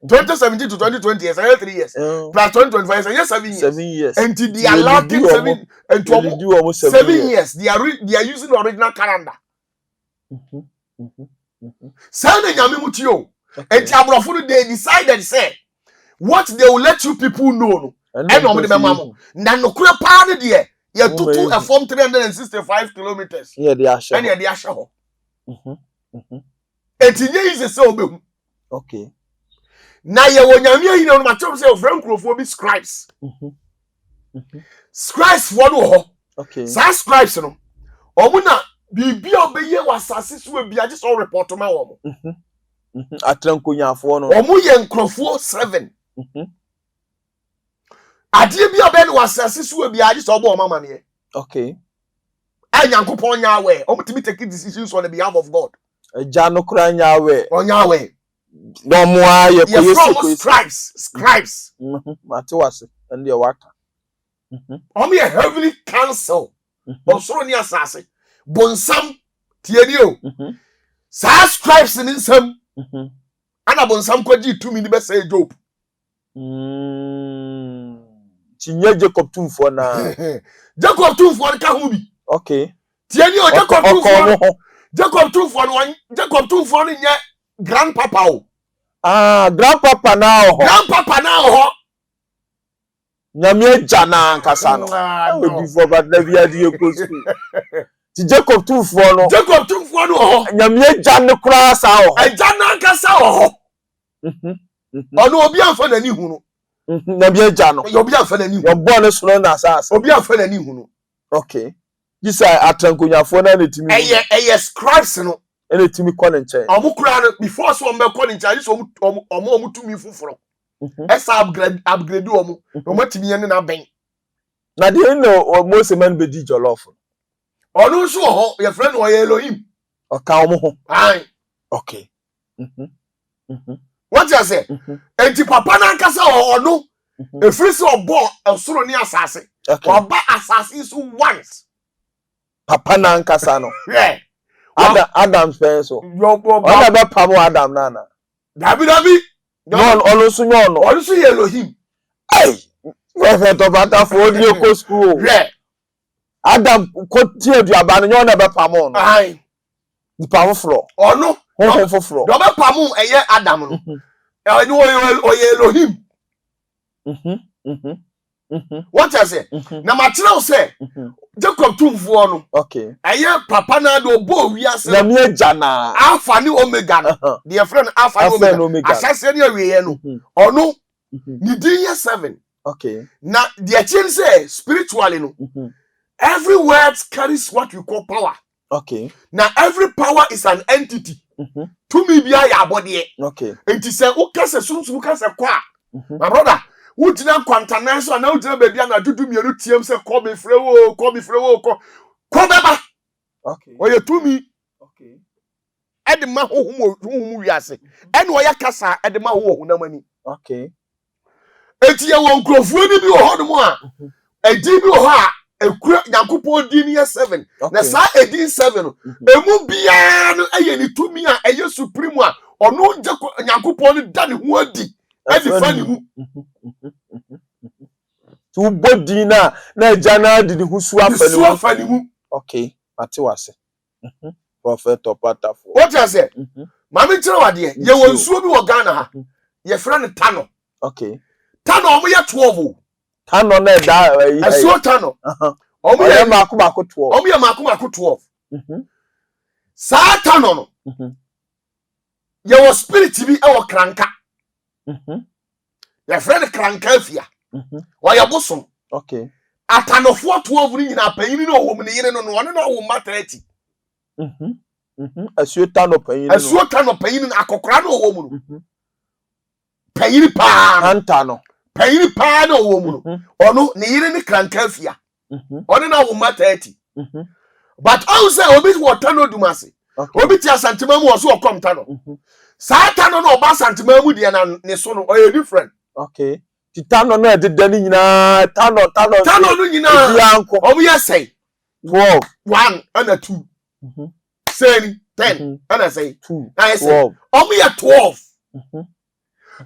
2017 to 2020 years, 3 years. Plus 2025 years, 7 years. 7 years. Enti they are lacking 7 and 7 years. They are using the original calendar. Send nyame mutio. Enti abrofo they decided say what they will let you people know. And no me mama na no kura pa ne de ye tutu a form 365 kilometers. Yeah, they are sure. And they are sure. Etinye is say obehu. Okay. Na ye wonyame ayi no ma chom say ofran krofo bi scribes. Scribes for no ho. Okay. Sa scribes no. Omu na bibi obeye wasase so bia just all report ma wo mo. Atrankunyafo no. Omu ye nkrofo 7. Adie bi obe was asisi bi adi so obo mama ne. Okay. Anyankopon nya we. Omutimi take decisions on the behalf of God. Eja no kura nya we. Onya we. No mo aye ko yesi scribes. Mate wase and the waka. Omi a heavenly council. Osoro ni asase. Bonsam tieni o. Sa scribes ni nsam. Ana bonsam kwaji 2 minutes be say Job. Tinye Jacob Tumfo na. Jacob Tumfo ka hu bi. Okay. Tieni o Jacob Tumfo. Jacob Tumfo no nya grandpapa o. Grandpapa na ho. Grandpapa na ho. Nyame jana nkasa no. Before but na bia di ekosu. Ti Jacob Tumfo no. Ho. Nyame jana kura sa ho. Jana nkasa ho. Ono obi anfa na ni hunu. Na bia jano. Obi anfa na ni hunu. Yo born so na asase. Obi anfa na ni hunu. Okay. This atrankunyafo na netimi. Eye scribes no. Enetimi call nche. Omukura no before so ombe call nche, this omutumi fufuro. Esa upgrade omu. Omatimi ene na ben. Na de no most men be di jollof. Onu so ho, your friend o Elohim. Oka omo ho. Aye. Okay. What you say? Enti papa na nkasa onu. Efiri se obo osoro ni asase. Oba asase so once. Papa na nkasa no. Yeah. Adam Spencer. Yo Ona be pamo Adam nana. Dabi. No, onu so nyo no. Onu so Elohim. Hey, Prophet Opatafuor di eko school. Re. Adam ko tie aduaba no nyo na be pamon no. Ai. Di pamfro. Ono. Ho fofro. Do be pamu eye Adam no. Eni oye Elohim. What I say? Na ma kire o say. Jacob tumfuo no. Okay. Eye papa na do bo wiase. Na me jana. Alpha ni Omega no. The friend Alpha ni Omega. Asase ni awie no. Ono. Ni din ye 7. Okay. Na the change say spiritually no. Every word carries what you call power. Okay. Now every power is an entity. To me be ya body. Okay. And to say o kase sunsun kase kwa. My brother, who didn't quantanize and now didn't baby and do me no TM say call me frewo, call beba. Okay. Or you to me. Okay. Ed ma who wiase. And why kasa ed ma who na mani. Okay. Eti ya won krofo ni bi wo ho mo a. Edi bi wo ha ekura Yakupon din ye 7. Na sa edin 7. Emu bia no eye ni tumi a eye supreme a ono nje Yakupon da ne ho adi. Edi fa ni mu. Tu bodina na jana di ne husu afani mu. Okay. Ati wase. Prophet Opatafuor. What you say? Mami kire wade ye wonsuo bi wo Ghana ha. Ye fra ne Tano. Okay. Tano omo ye 12. Tano na da Asuo Tano. Omo ye mako 12. Omo ye mako 12. Sa Tano no. Ye wo spirit bi e wo kranka. Ye fra ne kranka afia. Wa ye bosom. Okay. Atanofo 12 ni nyina panyin no wo mu ne yire no no no wo ma 30. Asuo Tano panyin. Asuo Tano panyin akokora no wo mu no. Panyin pa. Antano. Panyin pa no wo mu no. Ono ne yire ne kranka afia. Ono na wo ma 30. But also obi wo Tano dumase. Obi ti asantima mu wo so okom Tano. Sa Tano no oba asantima mu de na ne so no o different. Okay. Ti Tano na de dani nyina Tano no nyina omo ye say 12 1 and 2 say 10 and say 2 I say omo ye 12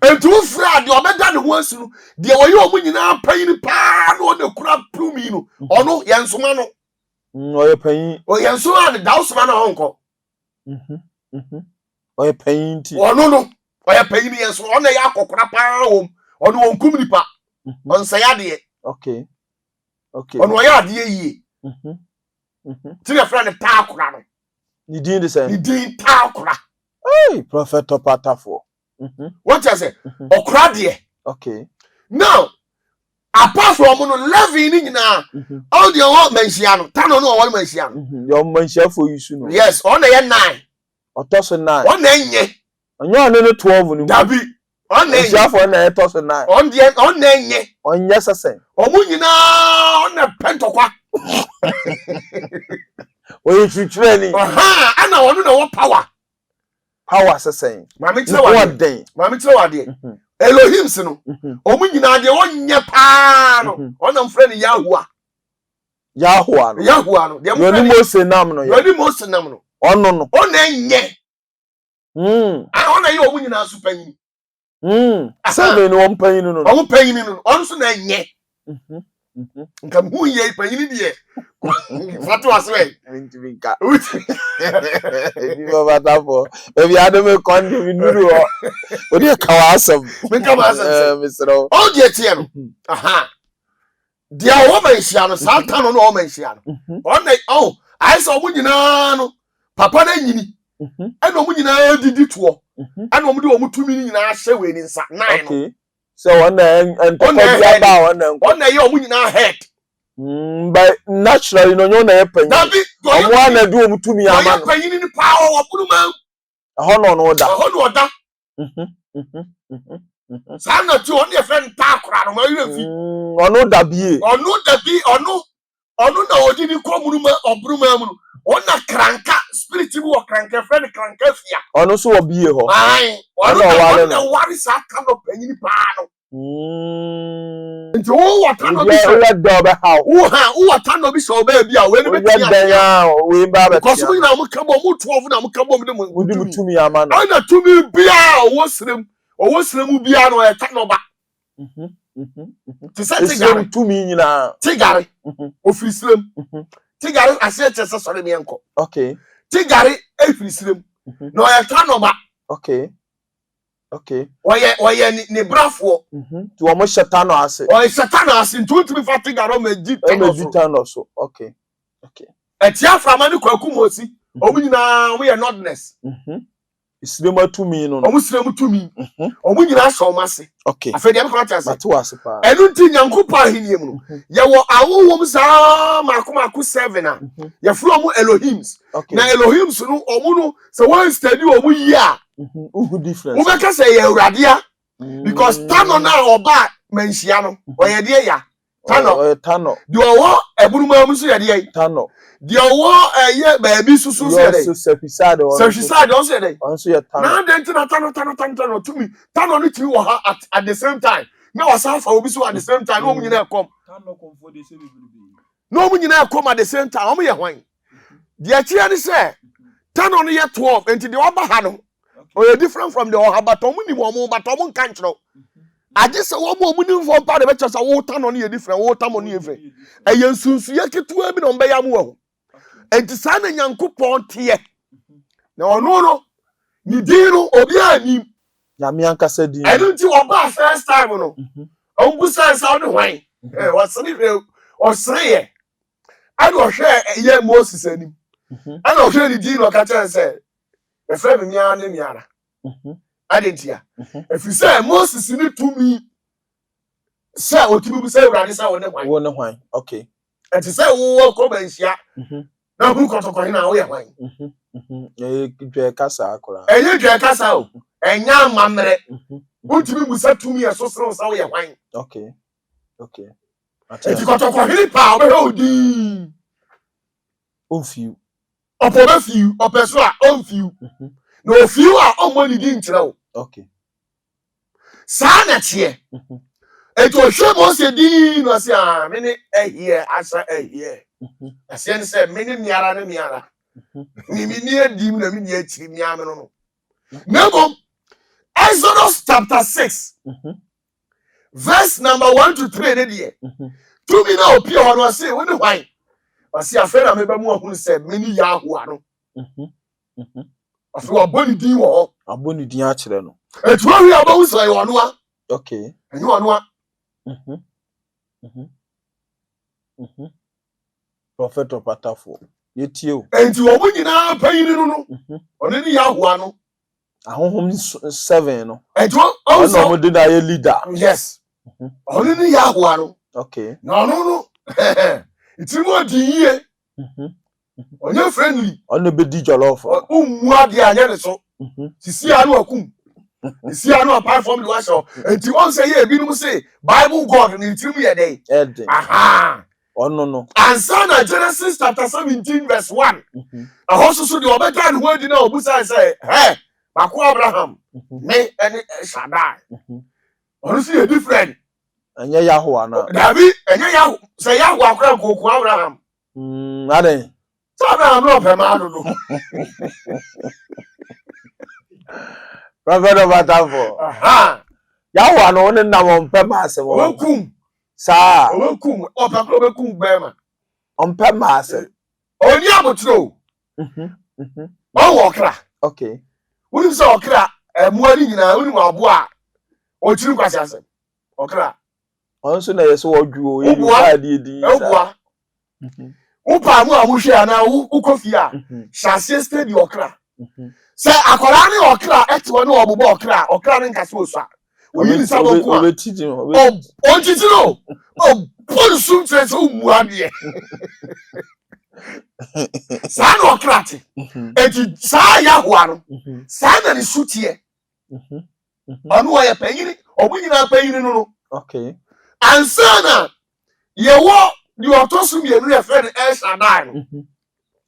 enti wo fra de obeda ne ho asu no de wo ye omo nyina panyin pa no de kura plumi no ono ye nsoma no oye panyin o ye nsoma ne da usoma na honko oye panyin ti ono no oye panyin ye nsoma ono ye akokora pa hom ono won kumni pa on sayade. Okay. Ono ya ade yie. Ti na fra ne ta akora no. Ni din de say. Ni din ta akora. Hey, Prophet Opatafuor. What you say? Okra de. Okay. Now, apart from no level ni nyina, all the one mention no, Tano no one mention no. Your mention for you soon. Yes, on the 9. Otoso 9. On enye. Onyo no 12 ni. Dabi. On enye. Mention for na etoso 9. On enye. Onye sesen. Omu nyina on na pentokwa. Oye twitwere ni. Aha, ana wonu na wo power. Power sesen. Mami tire wade. Elohim sino. Omu nyina de onye pa no. Ona mfre ni Yahuwa no. De mfre ni Mose nam no. Yoni Mose nam no. Ono no. Ona enye. Ona ye omu nyina so panyin. 7 ni won panyin no. Omu panyin no. Onso na enye. Nkam hu ye panyin die. Fatu aswe. Ntivinka. Ni Opatafuor. Ebi adome konde mi nuru o. Odi ka wasam. Minka wasam. Misro. O die tie no. Aha. Dia wo manhia no, Satan no wo manhia no. On ai so mu nyina no. Papa na nyini. Ena omu nyina didi to. Ena omu de omu tumi nyina hye we ni nsa 9 no. Okay. So on ye omu nyina head. But naturally no na ye panyin. Omo na do omu tumi ama no. Panyin ni pa o bunu ma. Ho no da. Sana tu on ye friend ta akora no ma yirefi. Ono da bie. Ono na odi ni komunu ma oburu ma mu no. Ona kranka spirit bi wo kranka friend kranka fia. Ono so obie ho. Ai, ono na wari sa ka no panyin pa no. Nti wo wata no bi so. Wo wata no bi so ba bi a we ni betia ya we ba ba. Because we na mo kabo mo 12 na mo kabo mo de mo tumi ama no. Ana tumi bia wo srem bia no e ka no ba. To say tigari to me nyina. tigari ofrisrem. Tigari ase chese sori me enko. Okay. Tigari efrisrem. No ya tanoba. Okay. Okay. Oye ni brafo. To omo shetano ase. Oye shetano ase ntu mi fa tigari o meji tano so. Okay. Okay. Etia frama ni kwaku mosi. Omu nyina we notness. Isirema to me no. Omu sirem to me. Omu nyina so omase. Okay. Afedi am kwa chase. Matu ase pa. Enu nti nyankopa hiniem no. Ye wo awowom sa maku 7 a. Ye fro omu Elohims. Na Elohims no omu no se one study omu yi a. Who different? Wo beka say ye awurade because tano na oba manhia no. Oye de ya. Tano. Tano. Di owo ebunuma mu so ye de Tano. Di owo ye baabi susu so ye de. Sefisade also ye de. Also ye tano. Na den tina tano to me. Tano no timi wo ha at the same time. Na wasafa obi so at the same time. No mu nyina kom. Tano kom for the same baby. No mu nyina kom at the same time. Omo ye hwan. Di achia ni say Tano no ye 12 enti de oba ha no. Or you different from the ohabatom ni mo but omo kan kiro. I just say wo mo ni for pa de be chasa wo Tano no ye different wo Tamo no ye different. E ye nsunsu ye ketua bi no be ya mo ho. Enti sa na Nyankopon tie. Na ono no ni dino obi anim. Nyame ankasa din. I don't oba first time no. Ongu sense how the hwan. Wasani osre ye. Anu ohwe ye Moses anim. Anu ohwe ni dino ka chen say e fe me mia na miara. Adentia. If you say Moses ni to me say otimi bu say urade say wona hwan. Wona hwan. Okay. Enti say wo ko banhia. Na hu kotoko hina wo ye hwan. Dwe kasa akora. Enye dwe kasa o. Enya mamre. Otimi bu say to me so so wo ye hwan. Okay. Okay. Enti kotoko hini pa obe odi. Onfiu. Opo be fiu, opeso a onfiu. No fiu a omoni di nkyere o. Okay. Sa na tie. Enti o hwe mo se di no se a me ne ehie asa ehie. Ase ne se me ne miara ne miara. Ni mi ni edim na mi ni akiri miame no. Nemo Exodus chapter 6. Verse number 1 to 3 ne die. To me na opi ho no se wo ne hwan. Ase afre na me ba mu ahunu se me ni Yahoo no. Aso aboni din wo. Aboni din a kire no. Etu awi abawu so yo no a. Okay. Enyo ono a. Prophet Opatafuor. Yetie o. Enti omo nyina payin no. Ono ni Yahoo no. Ahohom 7 no. Etu ono mo de da ye leader. Yes. Ono ni Yahoo no. Okay. No no. Iti mo di yie. Onye friendly. Ono be di jollof. Ummu ade anya ne so. Sisi anu akum. Sisi anu apart from the washo. Enti on say ye binum say Bible God ni timu ye dey. Aha. Ono no. Answer na Genesis chapter 17 verse 1. Ahoso so de obeta ne ho di na obusa say, "Hey, Mako Abraham, me any Shaddai." Ono see a different. Anya Yahoo ana. Dabi, anya Yahoo. Say Yahoo akra koku Abraham. Ade. So Abraham no pema no. Prophet Opatafuor. Aha. Yahoo ana won na won pema asem. Okum. Sa. Okum. Opakro bekum bema. On pema asem. Oni abotro. O okra. Okay. Woni so okra, emuani nyina woni abo a. O chiri kwasi asem. Okra. Onso na yeso wodwu o Obu a. Upa mu amuhwe ana ukofi a. Shase steady okra. Se akola ni okra etiwo ni obubo okra ni nkase osa. Oyin sabo ko. Obetiji no. O titi no. O polisu treso umu ade. Sa no okra ti. Eti sa Yahoo ano. Sa na ni sutie. Onu oye panyini, obu nyina panyini no. Okay. Ansana yewo di otosu mienu ye fe El Shaddai no.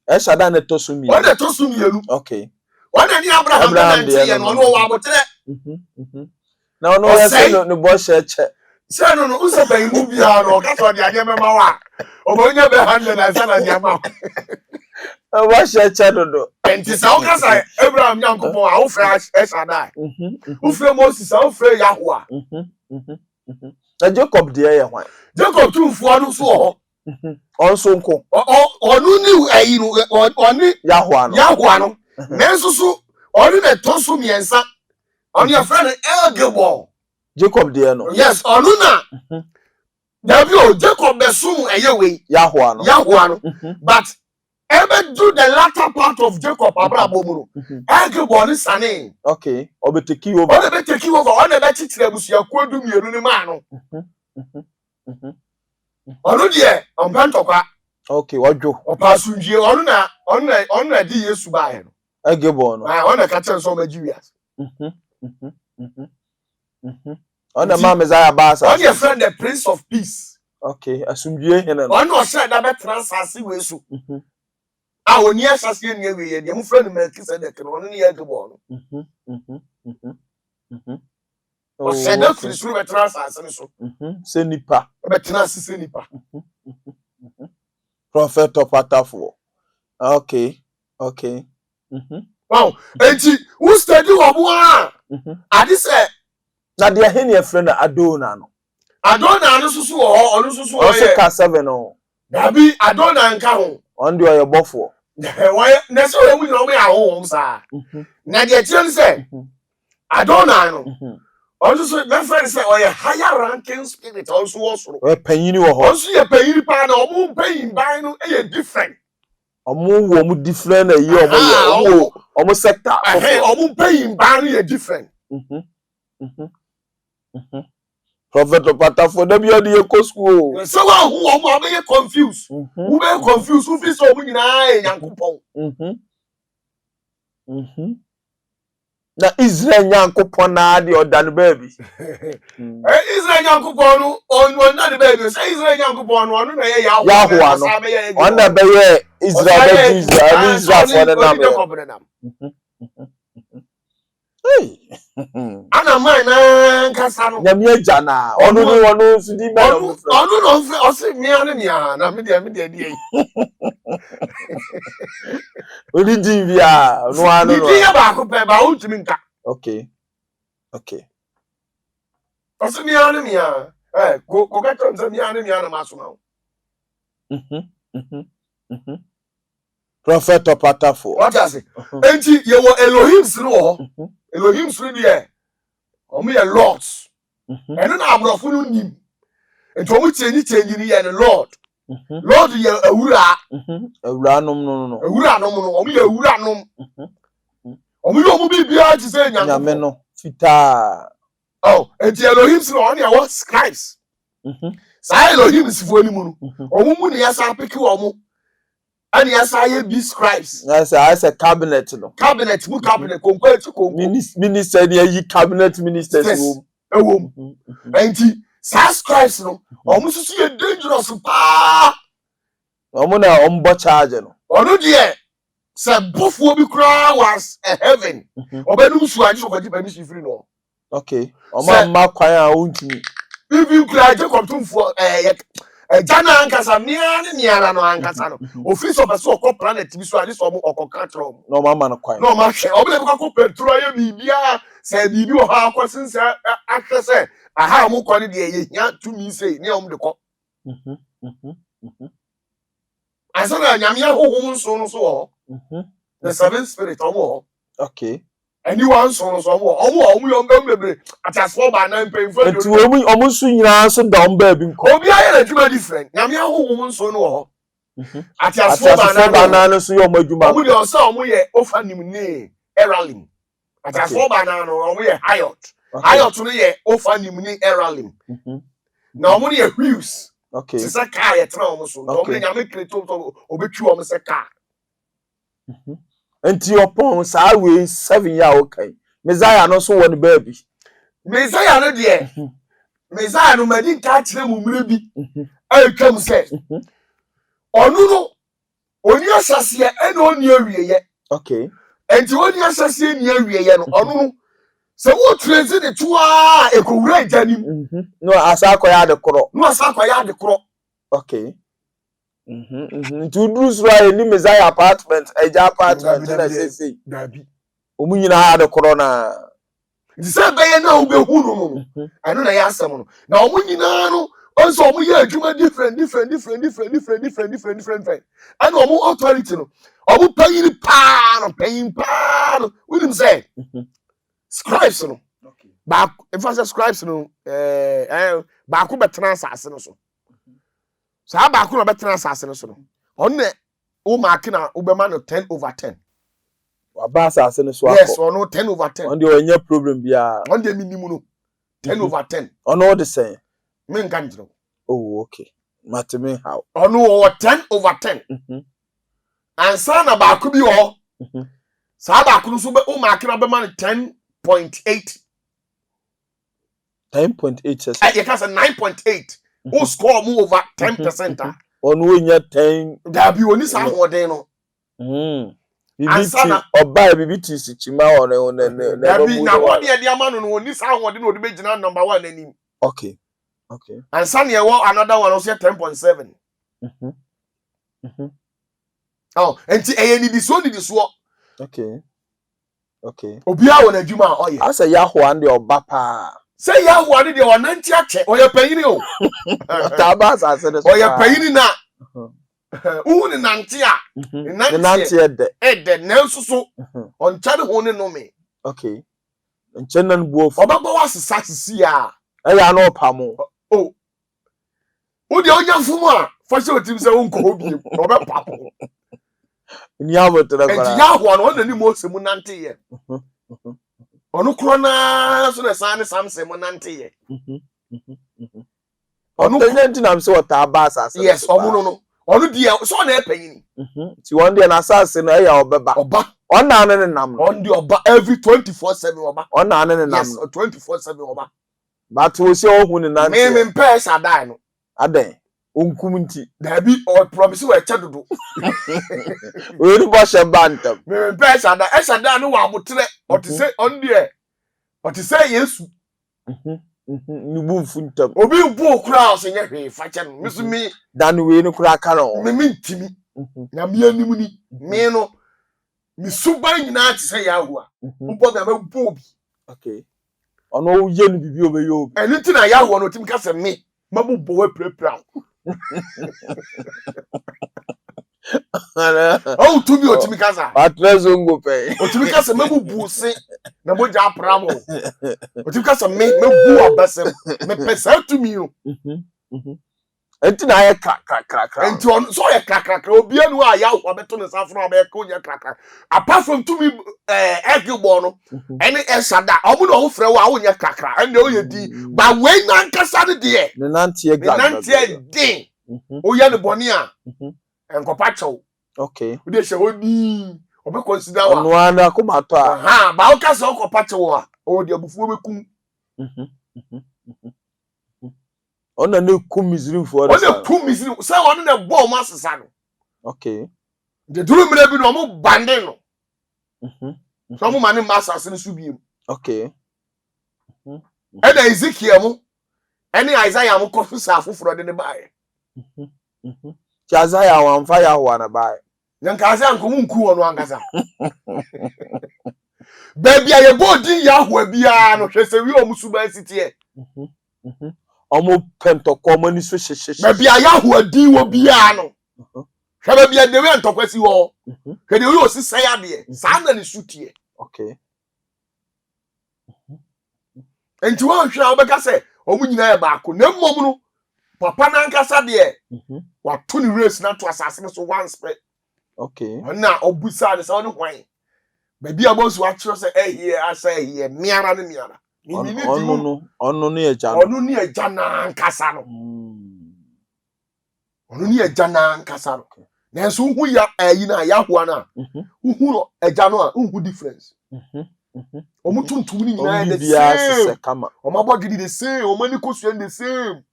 El Shaddai na tosumi. O de tosu mienu. Okay. Wona ni Abraham na ntie no no wa botere. Na ono ya se no bo sheche. Se no no unse ban mu bia no ka so de anye mema wa. Obonya be handle na sana nyama. Bo sheche dodo. Enti sa o ka sa Abraham Nyankopon a wo fra El Shaddai. Wo fra Moses a wo fra Yahoo a. Na Jacob de ye hwan. Jacob tumfo no so ho. Onso nko. Onu ni ayi no oni Yahwa no. Yahwa no. Nanso so oni na toso miensa. Oni your friend Elgebo. Jacob de no. Yes, onu na. David Jacob besum eyewe. Yahwa no. But ever do the latter part of Jacob Abraham. Elgebo ni sane. Okay. Obeteki over. Ona be take over. Ona be titire busuakuo du mienu ni ma no. Onu de ompantokwa. Okay, wajo. Opasunjie onu na di Yesu bae no. Egebo no. Ona ka chen so magiwias. Ona ma Messiah basa. On your friend the Prince of Peace. Okay, asumdue hene no. On no said that transasi we so. Ah oni asase ni we ye, dem friend Melchizedek no no ye gebo no. O said that Prince we transasi so. Se nipa. Be transasi se nipa. Prophet Opatafuor. Okay. Wow, enti who study obo a? Adi say na de he ne friend Adona no. Adona no susu ho, onu susu ho ye. Osika 7 no. Dabi Adona nka ho. On de oye bofo. Why na so we mu no me aho sa. Na de tire say Adona no. Also, my friend said, "Oh, higher ranking spirit also was. We panyini wo ho. Also, ye paying pa na omu paying by no different. Omu wo mu different na ye omu sector. Omu paying by no different. Prophet Opatafuor dem ye dey go school. So who omu be confused. Who be confused? Who feel so omu nyina Nyankopon. Na Israel Nyankopon na de odan baby. Israel Nyankopon no on na the baby. Say Israel Nyankopon no na ye Yahwa no. On na be ye Israel for the name. Hey. Ana man na nkasa no. Nyame agya na onu so di man of the onu no fre o se mia na me de die. Oni di bia no anu no. Di ya ba ko pe ba o tumi nka. Okay. O se mia. Go ka tom se mia na masoma o. Prophet Opatafuor. What does it? Enti ye wo Elohim sru ho. Elohim sru die. O me ye lords. Eno na abrofo no nim. Enti o mu change ni ye the Lord. Lord ye awura. Awura nom no. Awura nom no. O me ye awura nom. O mu yo mu bibia ti se nyame no fita. Oh, enti Elohim sru on ye what scribes. Sa Elohim sifo ni mu no. O mu ni yasa piki o mu. And yes, I be scribes. Yes, I say cabinet no. Cabinet compared to minister dey cabinet ministers room. And scribes no. Almost see dangerous pa. Omo na ombo charge no. Onu dey say bofuo bi kra was a heaven. Obenu su aji so kwaji permission free no. Okay. Omo ma kwan a ontimi. If you cry Jacob tumfo Jana ankasa niara no ankasa no office of so ko planet bi so ade so mo okokatro no mama no kwan no ma hwe obele bi ko petro ya bibia say bibi o ha kwasin say ahwese aha mo kwani de ye hia tumi sei ne om de ko asana nyamia hohom so no so the seven spirit omo okay anyone so so omo yo mbembe atasfo ba na mpemfo etu omo su nyina so da omba bi nko obi aye na djuma different nyamia hohom so no ho atasfo ba na no so yo omo adwuma omo de o say omo ye ofanim ni eralim atasfo ba na no omo ye hayot no ye ofanim ni eralim na omo ye wheels okay se say car ye tra omo so omo nyame kreto obetwi omo say car enti opon sa we 7 year okay Messiah no so won baby Messiah no de Messiah no madi ka kire mu mire bi atwam se onu no oni asase e na oni awieye okay enti oni asase ni awieye no onu no se wo trace de toa ekowura janim no asakoya de kro okay to do so any Messiah apartment eja apartment na say dabi omu nyina ha de corona say be na ube hu no eno na ya asem no na omo nyina no onso omo ye adwuma different and omo authority no omo payin pa no we him say scribes no ba emphasis scribes no ba ko betena asase no so sa ba ko no betena asase no so no onne o mark na ubema no 10/10 Abasa asene so akọ. yes, or no 10/10. On the onye problem bia. On the minimum 10/10. On all the same. Men can't know. Oh, okay. Matime how? Or no 10/10. And son about could be all. Saba could so be o mark na be man 10.8. 10.8. You can say 9.8. Who score more over 10%? On when 10. There be only some more day no. Bibiti oba bibiti sichima on there be na what the man no only some more no be jina number 1 anim. Okay. And son here another one also 10.7. Oh, and this one. Okay. Obia won adwuma oye. I say Yahoo and the oba pa. Say Yahoo and the onanti ache. Oye payini o. Tabas asene so. Oye payini na. Uni nantia. Nantia de nenso so. On chade ho ne no me. Okay. Nchenan buof. Obaba wasesa sisi a. Eya no pamo. Oh. Udi onya fumu a. Fashe otim se wonko obi. Obe papo. Ni abotre kwara. Enti Yahoo no onani mo semu nante ye. Onu kro na so na san samse mo nante ye. Onu nti na mse wota abasa asene. Yes, omu no. Onu dia so na epanyini. Ti one day na asase no eya obeba. Oba. Ona ane ne nam. On the oba every 24/7 oba. Ona ane ne nam. Yes, 24/7 oba. But we see ohun ne nan. Me pay Shaddai no. Aden. Onkum nti. There be or promise we chadodo. We ni bo she bantam. Me pay Shaddai. Shaddai no wa abotre. O ti say on there. O ti say Yesu. Ni bu mfuntam. Obi bu kura o se nya hwe fa che no. Misu mi Dan we ni kura ka no. me ntimi. Na me anim ni. Me no mi suban nyina ti say Yahoo a. Mpo ga me bu obi. Okay. Ono ye no bibi obe yo. Eni ti na Yahoo no tim ka se me. Mabu bo we prepare. Oh, to me otimi kasa. Atrezo ngo pe. Otimi kasa mebu buuse na moja apramo. Otimi kasa me bu abasem. Me pesa to me o. Enti na ye kra. Enti on so ye kra. Obi anu a ya wo beto ne safro abe ko nya kra. Apart from to me egbo no. Eni esada omu no ho frɛ wo a wo nya kra. Ene o ye di. Ba we nan kasa de de. Ne nantie gra. Ne nantie din. O ye ne boni a. Enkopa chow. Okay. We dey she oni. Obe consider wa. No anda ko mato a. Aha, ba o kasa enkopa chow a. O de abufuo bekum. Ona ne kum Misrimfo. Ona kum Misrim. Say ona na bo mo asesa no. Okay. De duru mire bi no mo bande no. So mo mane masters no subiem. Okay. And Ezekiel mo. Any Isaiah mo kofisa afoforo de ne baaye. Isaiah wan fa Yahoo na baaye. Nyanka Isaiah nkomu nku wono angasa. Baby aye bodin Yahoo bia no hwese wi o musuba sitie. Omo pentoko mani so hyehyehye. Baby Yahoo din wo bia no. Hwe bia de we ntokwasi wo. Hwe de we osisa ya de. Sa na ne sutie. Okay. Enti wo hwe obeka se omu nyina e baako na mmom no papa na nkasa de wa to ni race na to asase so one spread. Okay. Na obusa de se woni hwan. Baby abosu wa kiro se here asa here miara ne miara. Onu no eja no. Onu ni eja na nkasa no. Onu ni eja na nkasa no. Na so hu ya ayi na Yahoo na. Hu no eja no a hu difference. Omu tuntum ni nyina the same. Omo abodidi the same. Omo ni kosu the same.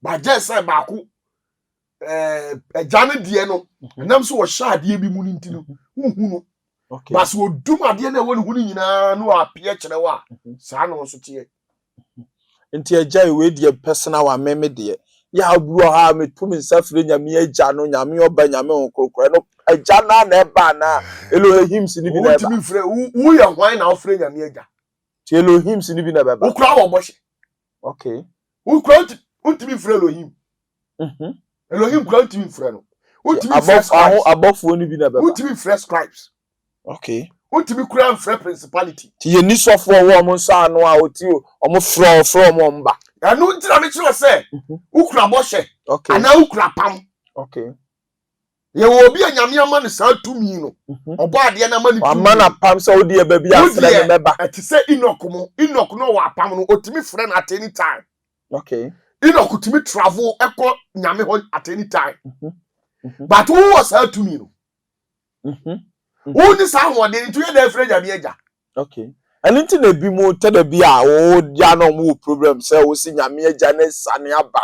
Ba just say baako eja ne de no. Nam so wo sha de bi mu ni ntino. Hu no. Okay. Bas wo dum ade na woni hu nyina no apia kire wa. Sa no so tie. Nti eja we de personal wa meme de. ya bro ha metum nsafre nyame agya no nyame oba nyame onkrokro no agya na eba na Elohim si ni bi na eba Utimi frɛ wo yɛ hwan na ofrɛ nyame agya. ti Elohim si ni bi na beba Ukra wo bɔhye. okay Ukra utimi frɛ Elohim. Elohim kra utimi frɛ no. Utimi frɛ scribes abofo ni bi na beba utimi frɛ scribes. okay Utimi kra frɛ principality. ti ye ni sofo wo mo nsa ano a oti o mo fro mo mba Anu ntira me kyerɛ sɛ ukra bɔhye. okay Ana ukra pam. okay Ye wo obi anyame ama ne saa tumi no. Obo ade na ma ne tumi. amana pam se odi e ba bi afre ne meba Ati sɛ Enoch no wa pam no otimi frɛ na at any time. okay Enoch utimi travel ekɔ nyame ho at any time. But who was how to me no? Who this someone they into your friend Jabiaja? okay and nti na bi mu te da bi a o dia no mo problem say wo si nyame agya na sane aba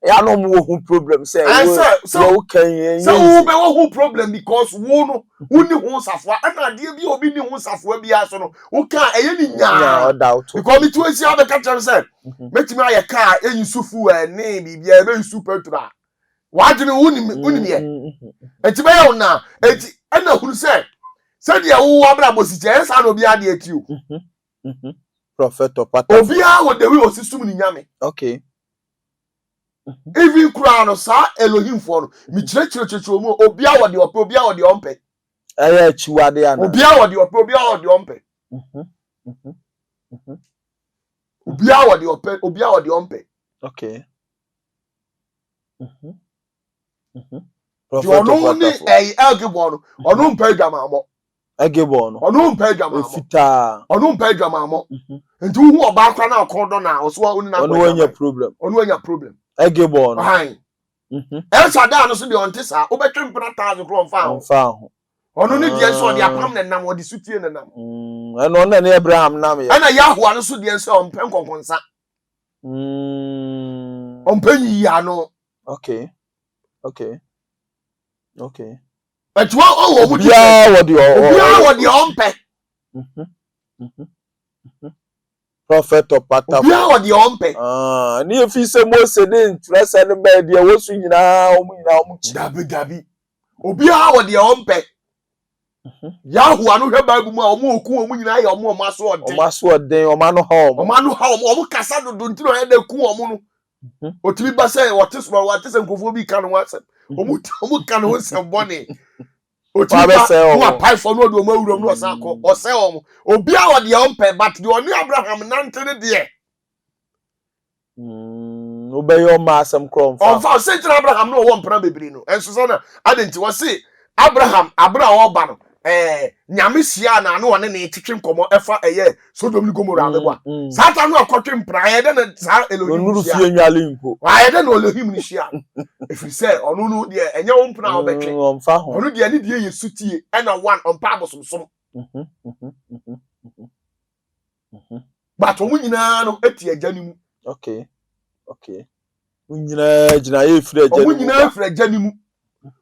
ya no mo hu problem say wo kan yen so wo be wo problem because wo no wo ni ho safo ana de bi obi ni ho safo bi aso no wo kan eye ni nya because me to esi abeka tell say metimi aye car eyin sufu ne bibia be su petrol wadwene wo ni ye enti be yo na enti ana hunu say said ya wo abra bosije ensa no bia de ati o prophet Opatafuor obi a wo de we osisum ni nyame okay even kura no sa Elohim for no mi chire mu obi a wo de ope obi a wo de ompe aya chiwade ana obi a wo de ope obi a wo de ompe obi a wo de ope obi a wo de ompe okay prophet Opatafuor elgebo no onu mpa adwamamo egebo no onu mpa adwamamo fita onu mpa adwamamo nti hu oba akra na akodo na oso onu na onu anya problem egebo no han el sada no so de onte sa obetwe mpena 1000 kro mfa ho onu ne die so de apam na nam odi sutie na nam eno na ne Abraham nam ya ana Yahua no so de so ompe nkonkonsa ompe yi ya no okay etwa owo mu dia wo de ompe prophet Opatafuor bia wo de ompe ni efi se Mose de ntrese ne ba de wosu nyina omu chi dabi obi a wo de ompe Yahua no hwe Bible mu a omu oku omu nyina ya omu maso oden omano ha omu kasa dodo ntino ya de ku omu no otimi ba say watese nkofo bi kan wasem omu kan ho sembone otimi ba wa pai for no do mawurom no osako ose omu obi a wo de ompe but the oni Abraham nante de obeyo ma asem krom fa on fa say Abraham no wo mpra bebiri no enso so na adenti wo say Abraham abra wo ba no nyame sia na no one na etitwe nkomo efa eye Sodom ni Gomora abebo Satan no akotwe mpra ye de na sa Elohim onuru fie nwale mpo wa de na Elohim ni sia efiri say onu no de enye wo mpra wo betwe omfa ho onu de ni de yesutie na one on pa bosomsom but omu nyina no eti agya ni mu okay unyina gina ye fira agya ni mu omu nyina fira agya ni mu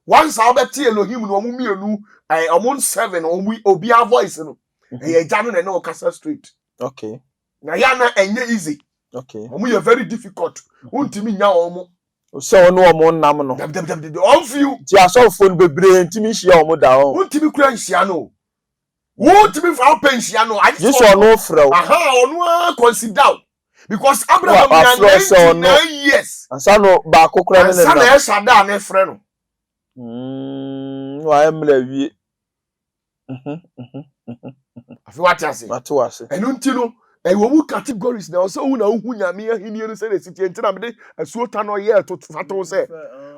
once I bet Elohim no omu mienu omu 7 obi a voice no e agya no na no kasa straight okay na ya na enye easy okay omu ye very difficult untimi nya omu so onu omu nam no on feel ti asofo no bebre ntimi hia omu da ho untimi kura nhia no untimi fa pensia no Yesu onu frɛ onu a consider because Abraham na 99 years ansa no ba kokora ne ansa na esada na frɛ no wa emla wie afi watiase enu ntino wo mu categories na so hu na hu nyame ahini no se na sitie ntina me de asuo ta no ye to fato se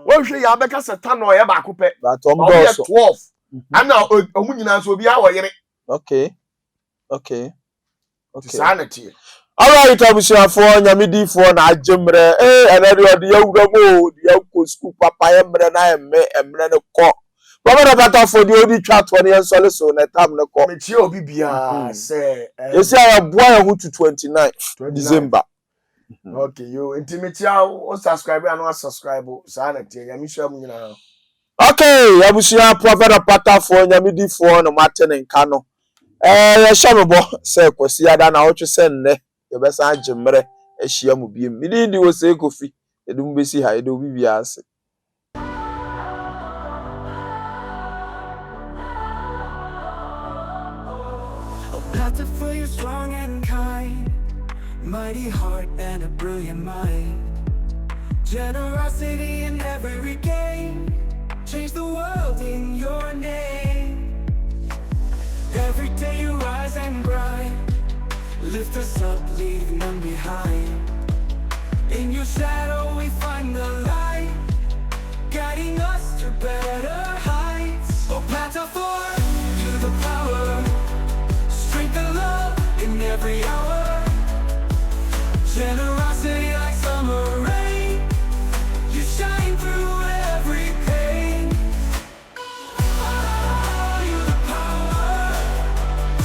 wo hwe ya beka se ta no ye ba ko pe but om do so 12 ana omu nyina so bi a wo yere okay sanity alright abusuafo nyamedifo na ajemre enade ode yawuramo de yakọ school papa yemre na emre ne kọ baba pata for de odi twa to ne ensole so na tam ne kọ mechie obi bia say yesi aya boa ya hu to 29 December okay yo intimate o subscribe and no subscribe sanity nyamisha mu nyina okay abusua prophet pata for nyamedifo na matene nka no ya shamebo say kwasi ada na otwe se nne yebesa ajemre ehia mu biem midi di wo se kofi edum besi ha edo bibi ase. Opatafuor, you're strong and kind, mighty heart and a brilliant mind. Generosity in every game, change the world in your name. Every day you rise and grind, lift us up, leave none behind. In your shadow we find the light, guiding us to better heights. Opatafuor, to the power, strength and love in every hour. Generosity like summer rain, you shine through every pain. Oh, you're the power,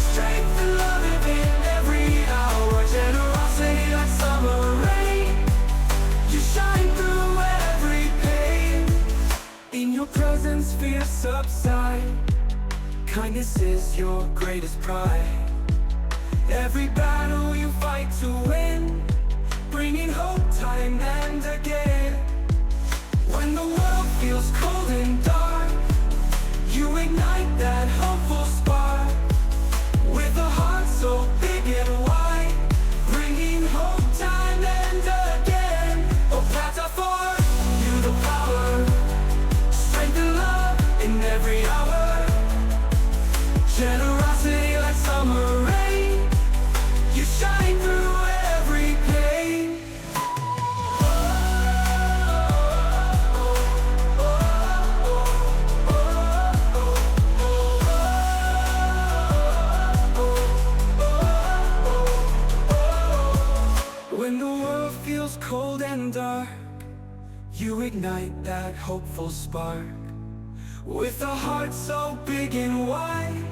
strength and love in every hour. Generosity like summer rain, you shine through every pain. In your presence fears subside, kindness is your greatest pride. Every battle you fight to win, bringing hope time and again. When the world feels cold and dark, you ignite that hopeful spark. With a heart so big and wide, bringing hope time and again. Opatafuor, you the power, strength and love in every hour. Generosity like summer rain, you shine through every pain. When the world feels cold and dark, you ignite that hopeful spark. With a heart so big and wide,